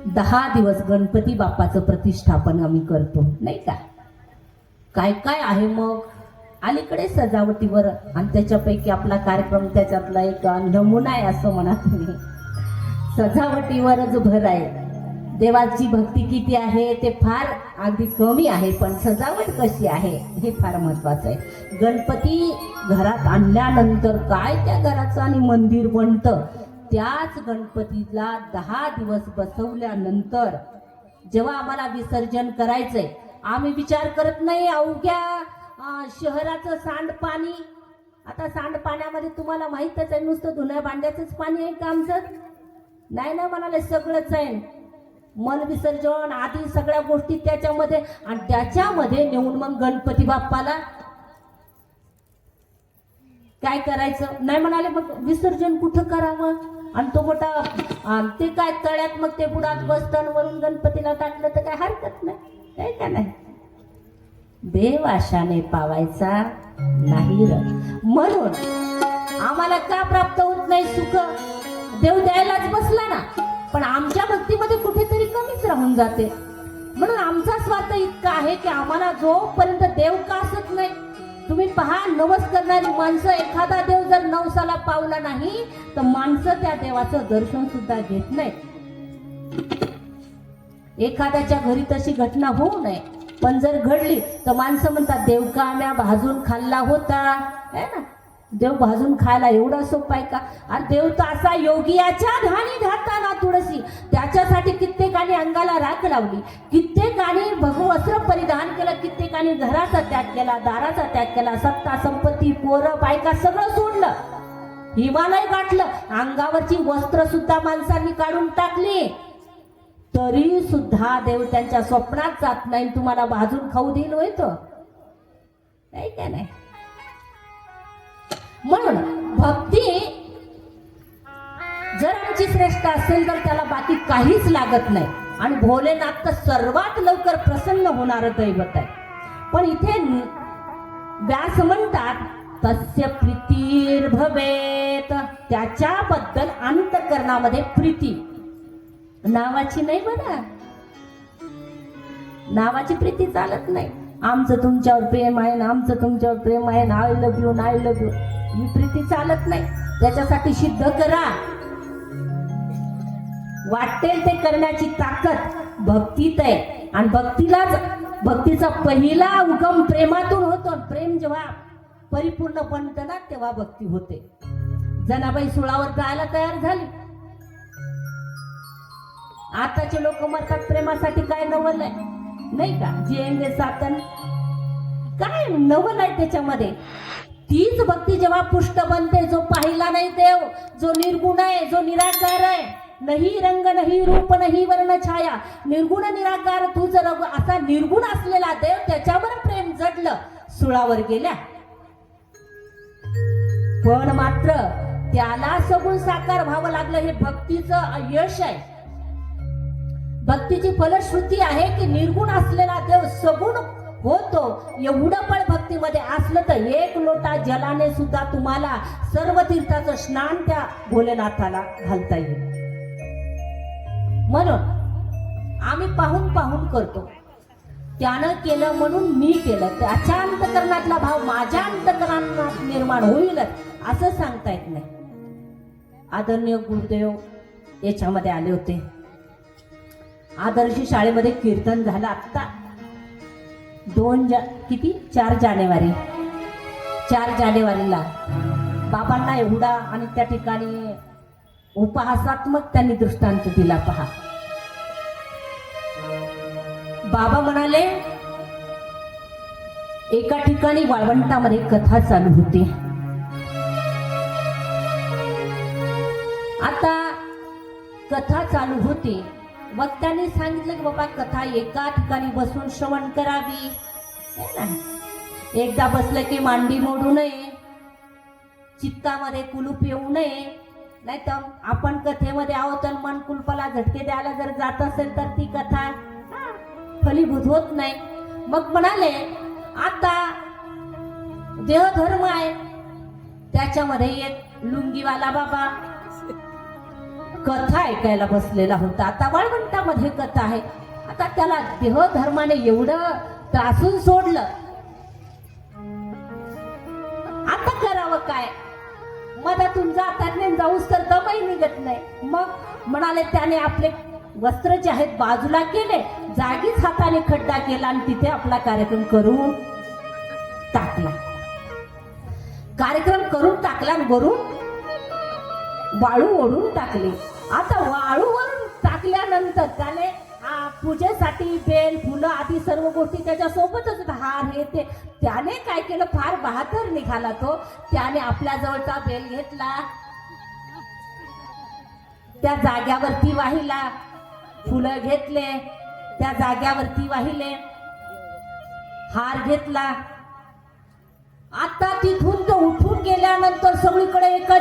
10 दिवस गणपती बाप्पाचं प्रतिष्ठापन आम्ही करतो नाही का. काय काय आहे मग अलीकडे सजावटीवर, आणि त्याच्यापैकी आपला कार्यक्रम त्याच्यातला एक नमुना आहे असं म्हणा तुम्ही. सजावटीवरच भर आहे. देवाची भक्ती किती आहे ते फार अगदी कमी आहे, पण सजावट कशी आहे हे फार महत्वाचं आहे. गणपती घरात आणल्यानंतर काय त्या घराचं आणि मंदिर बनतं. त्याच गणपतीला 10 दिवस बसवल्यानंतर जेव्हा आम्हाला विसर्जन करायचंय, आम्ही विचार करत नाही अवघ्या शहराचं सांडपाणी. आता सांडपाण्यामध्ये तुम्हाला माहीतच आहे, नुसतं धुण्या भांड्याचंच पाणी आहे का आमचं? नाही ना, म्हणाले सगळंच आहे. मल विसर्जन आदी सगळ्या गोष्टी त्याच्यामध्ये, आणि त्याच्यामध्ये नेऊन मग गणपती बाप्पाला काय करायचं? नाही म्हणाले मग विसर्जन कुठं करावं? आणि तो मोठा ते काय तळ्यात मग ते बुडात बसतं, वरून गणपतीला टाकलं तर काय हरकत नाही, काय का नाही. देव आशाने पावायचा नाही र. म्हणून आम्हाला का प्राप्त होत नाही सुख? देव द्यायलाच बसला ना, पण आमच्या भक्तीमध्ये कुठेतरी कमीच राहून जाते. म्हणून आमचा स्वार्थ इतका आहे की आम्हाला जोपर्यंत देव का असत नाही. तुम्ही पहा, नवस करणारी माणसं, एखादा देव जर नवसाला पावला नाही तर माणसं त्या देवाचं दर्शन सुद्धा घेत नाही. एखाद्याच्या घरी तशी घटना होऊ नये, पण जर घडली तर माणसं म्हणतात देव का आम्या भाजून खाल्ला होता, है ना. देव भाजून खायला एवढा सोपा आहे का? आणि देव तर असा योगियाच्या धानी धाताना तुळशी, त्याच्यासाठी कित्येकाने अंगाला राख लावली, कित्येकाने भगवस्त्र परिधान केलं, कित्येकाने घराचा त्याग केला, दाराचा त्याग केला, सत्ता संपत्ती पोरं बायका सगळं सोडलं, हिमालय गाठलं, अंगावरची वस्त्र सुद्धा माणसांनी काढून टाकली, तरी सुद्धा देव त्यांच्या स्वप्नात जात नाही, तुम्हाला भाजून खाऊ देईल होय तो, नाही का नाही? म्हणून भक्ती जर आमची श्रेष्ठ असेल तर त्याला बाकी काहीच लागत नाही, आणि भोलेनाथ तर सर्वात लवकर प्रसन्न होणारं दैवत आहे. पण इथे व्यास म्हणतात तस्य प्रीतीर भवेत, त्याच्याबद्दल अंतःकरणामध्ये प्रीती नावाची नाही बरं, नावाची प्रीती चालत नाही. आमचं तुमच्यावर प्रेम आहे ना, आमचं तुमच्यावर प्रेम आहे ना, I love you, I love you, ही प्रीती चालत नाही. त्याच्यासाठी सिद्ध करा, वाटेल ते करण्याची ताकद भक्तीत आहे, आणि भक्तीचा पहिला उगम प्रेमातून होतो. प्रेम जेव्हा परिपूर्ण बनतं ना तेव्हा भक्ती होते. जनाबाई सुळावर जायला तयार झाली. आताचे लोक मरतात प्रेमासाठी, काय नवल आहे नाही का? जिएंगे सातन, काय नवल आहे त्याच्यामध्ये? तीच भक्ती जेव्हा पुष्ट बनते, जो पाहिला नाही देव, जो निर्गुण आहे, जो निराकार आहे, नाही रंग नाही रूप नाही वर्ण छाया, निर्गुण निराकार तू जर असा निर्गुण असलेला देव, त्याच्यावर प्रेम जडलं, सुळावर गेल्या. पण मात्र त्याला सगुण साकार व्हावं लागलं. हे भक्तीचं यश आहे, भक्तीची फलश्रुती आहे की निर्गुण असलेला देव सगुण होतो. एवढं पण भक्तीमध्ये असलं तर एक लोटा जलाने सुद्धा तुम्हाला सर्व तीर्थाचं स्नान त्या भोलेनाथाला घालता येईल. म्हणून आम्ही पाहून पाहून करतो, त्यानं केलं म्हणून मी केलं, त्याच्या अंतःकरणातला भाव माझ्या अंतःकरणात निर्माण होईलच असं सांगता येत नाही. आदरणीय गुरुदेव याच्यामध्ये आले होते. आदर्श शाळेमध्ये कीर्तन झालं आत्ता 4 जानेवारीला बाबांना एवढा, आणि त्या ठिकाणी उपहासात्मक त्यांनी दृष्टांत दिला. पहा, बाबा म्हणाले एका ठिकाणी वाळवंटामध्ये कथा चालू होती. आता कथा चालू होती, मग त्यांनी सांगितलं की बाबा कथा एका ठिकाणी बसून श्रवण करावी. एकदा बसलं की मांडी मोडू नये, चित्तामध्ये कुलूप येऊ नये, नाही तर आपण कथेमध्ये आहोत आणि मन कुलपाला झटके द्यायला जर जात असेल तर ती कथा फलीभूत होत नाही. मग म्हणाले आता देहधर्म आहे, त्याच्यामध्ये एक लुंगीवाला बाबा कथा ऐकायला बसलेला होता. आता वाळवंटामध्ये कथा आहे, आता त्याला देहधर्माने एवढं त्रासून सोडलं, आता करावं काय? मधातून जातात नाही, जाऊस तर दमही निघत नाही. मग म्हणाले त्याने आपले वस्त्र जे आहेत बाजूला केले, जागीच हाताने खड्डा केला आणि तिथे आपला कार्यक्रम करून टाकला. कार्यक्रम करून टाकला आणि वरून वाळू ओढून टाकली. आता वाळू वरून टाकल्यानंतर त्याने पूजेसाठी बेल फुलं आदी सर्व गोष्टी त्याच्या सोबतच हार हे ते, त्याने काय केलं, फार बहादर निघाला तो. त्याने आपल्या जवळचा बेल घेतला, त्या जाग्यावरती वाहिला, फुलं घेतले, त्या जाग्यावरती वाहिले, हार घेतला. आता तिथून तो उठून गेल्यानंतर सगळीकडे एक